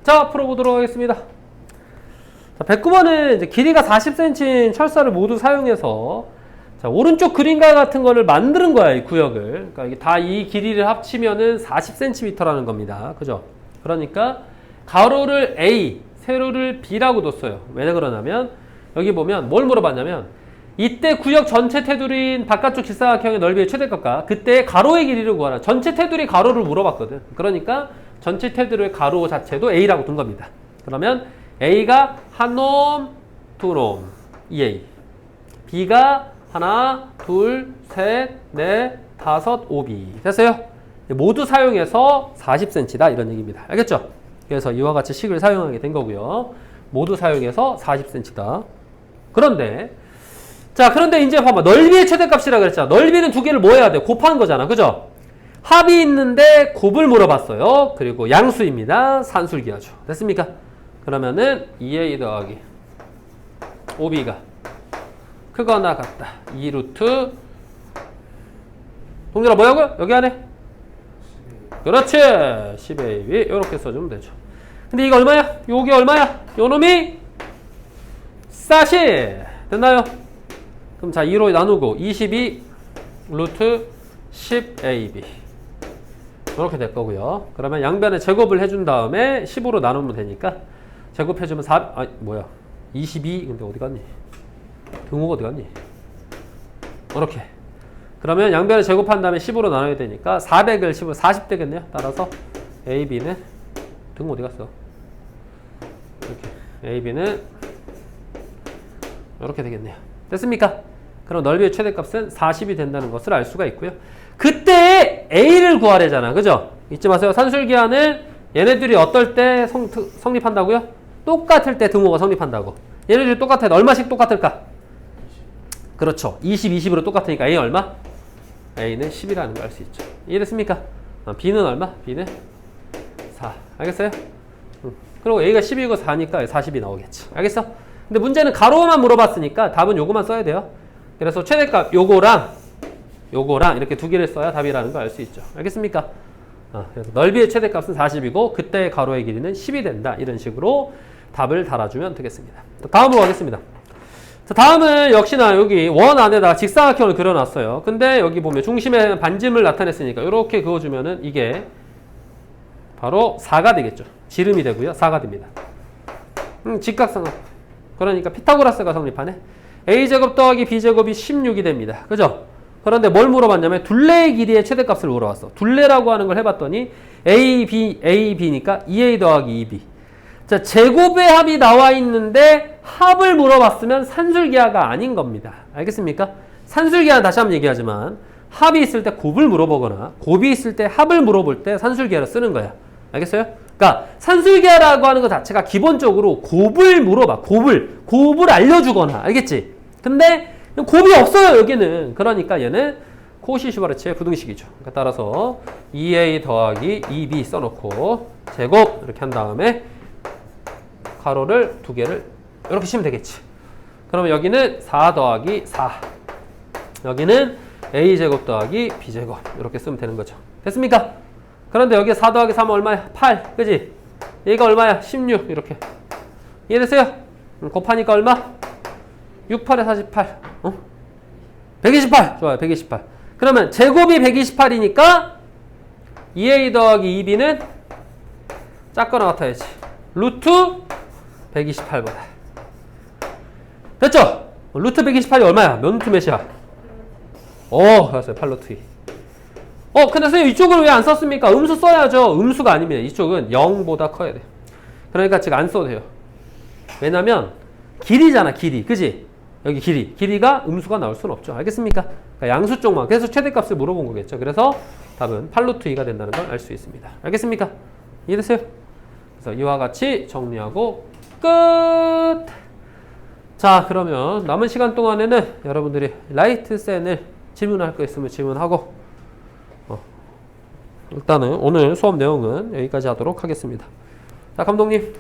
자, 풀어보도록 하겠습니다. 자, 109번은 이제 길이가 40cm인 철사를 모두 사용해서 자, 오른쪽 그림과 같은 거를 만드는 거야, 이 구역을. 그러니까 이게 다 이 길이를 합치면은 40cm라는 겁니다. 그죠? 그러니까 가로를 A, 세로를 B라고 뒀어요. 왜 그러냐면 여기 보면 뭘 물어봤냐면 이때 구역 전체 테두리인 바깥쪽 직사각형의 넓이의 최대값과 그때 가로의 길이를 구하라. 전체 테두리 가로를 물어봤거든. 그러니까 전체 테두리의 가로 자체도 A라고 둔 겁니다. 그러면 A가 한 놈, 두 놈, 2A. B가 하나, 둘, 셋, 넷, 다섯, 5B. 됐어요? 모두 사용해서 40cm다 이런 얘기입니다. 알겠죠? 그래서 이와 같이 식을 사용하게 된 거고요. 모두 사용해서 40cm다. 그런데 이제 봐봐. 넓이의 최대값이라 그랬잖아. 넓이는 두 개를 뭐 해야 돼? 곱하는 거잖아. 그죠? 합이 있는데 곱을 물어봤어요. 그리고 양수입니다. 산술기하죠. 됐습니까? 그러면은 2a 더하기 5b가 크거나 같다. 2루트 동전아 뭐라고요? 여기 안에? 그렇지. 10ab 이렇게 써주면 되죠. 근데 이거 얼마야? 요게 얼마야? 요놈이 40 됐나요? 그럼 자 2로 나누고 22 루트 10ab 이렇게 될 거고요. 그러면 양변에 제곱을 해준 다음에 15로 나누면 되니까 제곱해주면 22 근데 어디 갔니? 등호가 어디 갔니? 이렇게 그러면 양변에 제곱한 다음에 15로 나눠야 되니까 400을 15, 40 되겠네요. 따라서 AB는 등 어디 갔어? 이렇게 AB는 이렇게 되겠네요. 됐습니까? 그럼 넓이의 최대값은 40이 된다는 것을 알 수가 있고요. 그때 A를 구하래잖아. 그죠? 잊지 마세요. 산술기하는 얘네들이 어떨 때 성립한다고요? 똑같을 때 등호가 성립한다고. 얘네들이 똑같아. 얼마씩 똑같을까? 그렇죠. 20, 20으로 똑같으니까 A 얼마? A는 10이라는 걸 알 수 있죠. 이해됐습니까? B는 얼마? B는 4. 알겠어요? 그리고 A가 10이고 4니까 40이 나오겠지. 알겠어? 근데 문제는 가로만 물어봤으니까 답은 요거만 써야 돼요. 그래서 최대값 요거랑 이렇게 두 개를 써야 답이라는 걸 알 수 있죠. 알겠습니까? 그래서 넓이의 최대값은 40이고 그때의 가로의 길이는 10이 된다. 이런 식으로 답을 달아주면 되겠습니다. 다음으로 가겠습니다. 자, 다음은 역시나 여기 원 안에다가 직사각형을 그려놨어요. 근데 여기 보면 중심에 반짐을 나타냈으니까 이렇게 그어주면은 이게 바로 4가 되겠죠. 지름이 되고요. 4가 됩니다. 직각삼각. 그러니까 피타고라스가 성립하네. a제곱 더하기 b제곱이 16이 됩니다. 그죠? 그런데 뭘 물어봤냐면 둘레의 길이의 최대값을 물어봤어. 둘레라고 하는 걸 해봤더니 AB니까 2a 더하기 2b. 자, 제곱의 합이 나와 있는데 합을 물어봤으면 산술기하가 아닌 겁니다. 알겠습니까? 산술기하는 다시 한번 얘기하지만 합이 있을 때 곱을 물어보거나 곱이 있을 때 합을 물어볼 때 산술기하를 쓰는 거야. 알겠어요? 그러니까 산술기하라고 하는 것 자체가 기본적으로 곱을 물어봐. 곱을 알려주거나. 알겠지? 근데 곱이 없어요, 여기는. 그러니까 얘는 코시-슈바르츠의 부등식이죠. 그러니까 따라서 2a 더하기 2b 써놓고 제곱 이렇게 한 다음에 가로를 두 개를 이렇게 치면 되겠지. 그러면 여기는 4 더하기 4. 여기는 a제곱 더하기 b제곱 이렇게 쓰면 되는 거죠. 됐습니까? 그런데 여기 4 더하기 3은 얼마야? 8. 그지? 얘가 얼마야? 16. 이렇게. 이해됐어요? 곱하니까 얼마? 6, 8에 48. 128. 좋아요. 128. 그러면 제곱이 128이니까 2a 더하기 2b는 작거나 같아야지. 루트 128보다. 됐죠? 루트 128이 얼마야? 몇 루트 몇이야? 알았어요. 8루트 2. 근데 선생님 이쪽을 왜 안 썼습니까? 음수 써야죠. 음수가 아닙니다. 이쪽은 0보다 커야 돼. 그러니까 지금 안 써도 돼요. 왜냐면 길이잖아. 길이. 그지? 여기 길이. 길이가 음수가 나올 수는 없죠. 알겠습니까? 그러니까 양수 쪽만. 그래서 최대값을 물어본 거겠죠. 그래서 답은 8루트 2가 된다는 걸 알 수 있습니다. 알겠습니까? 이해됐어요? 그래서 이와 같이 정리하고 끝! 자, 그러면 남은 시간 동안에는 여러분들이 라이트 센을 질문할 거 있으면 질문하고 일단은 오늘 수업 내용은 여기까지 하도록 하겠습니다. 자, 감독님.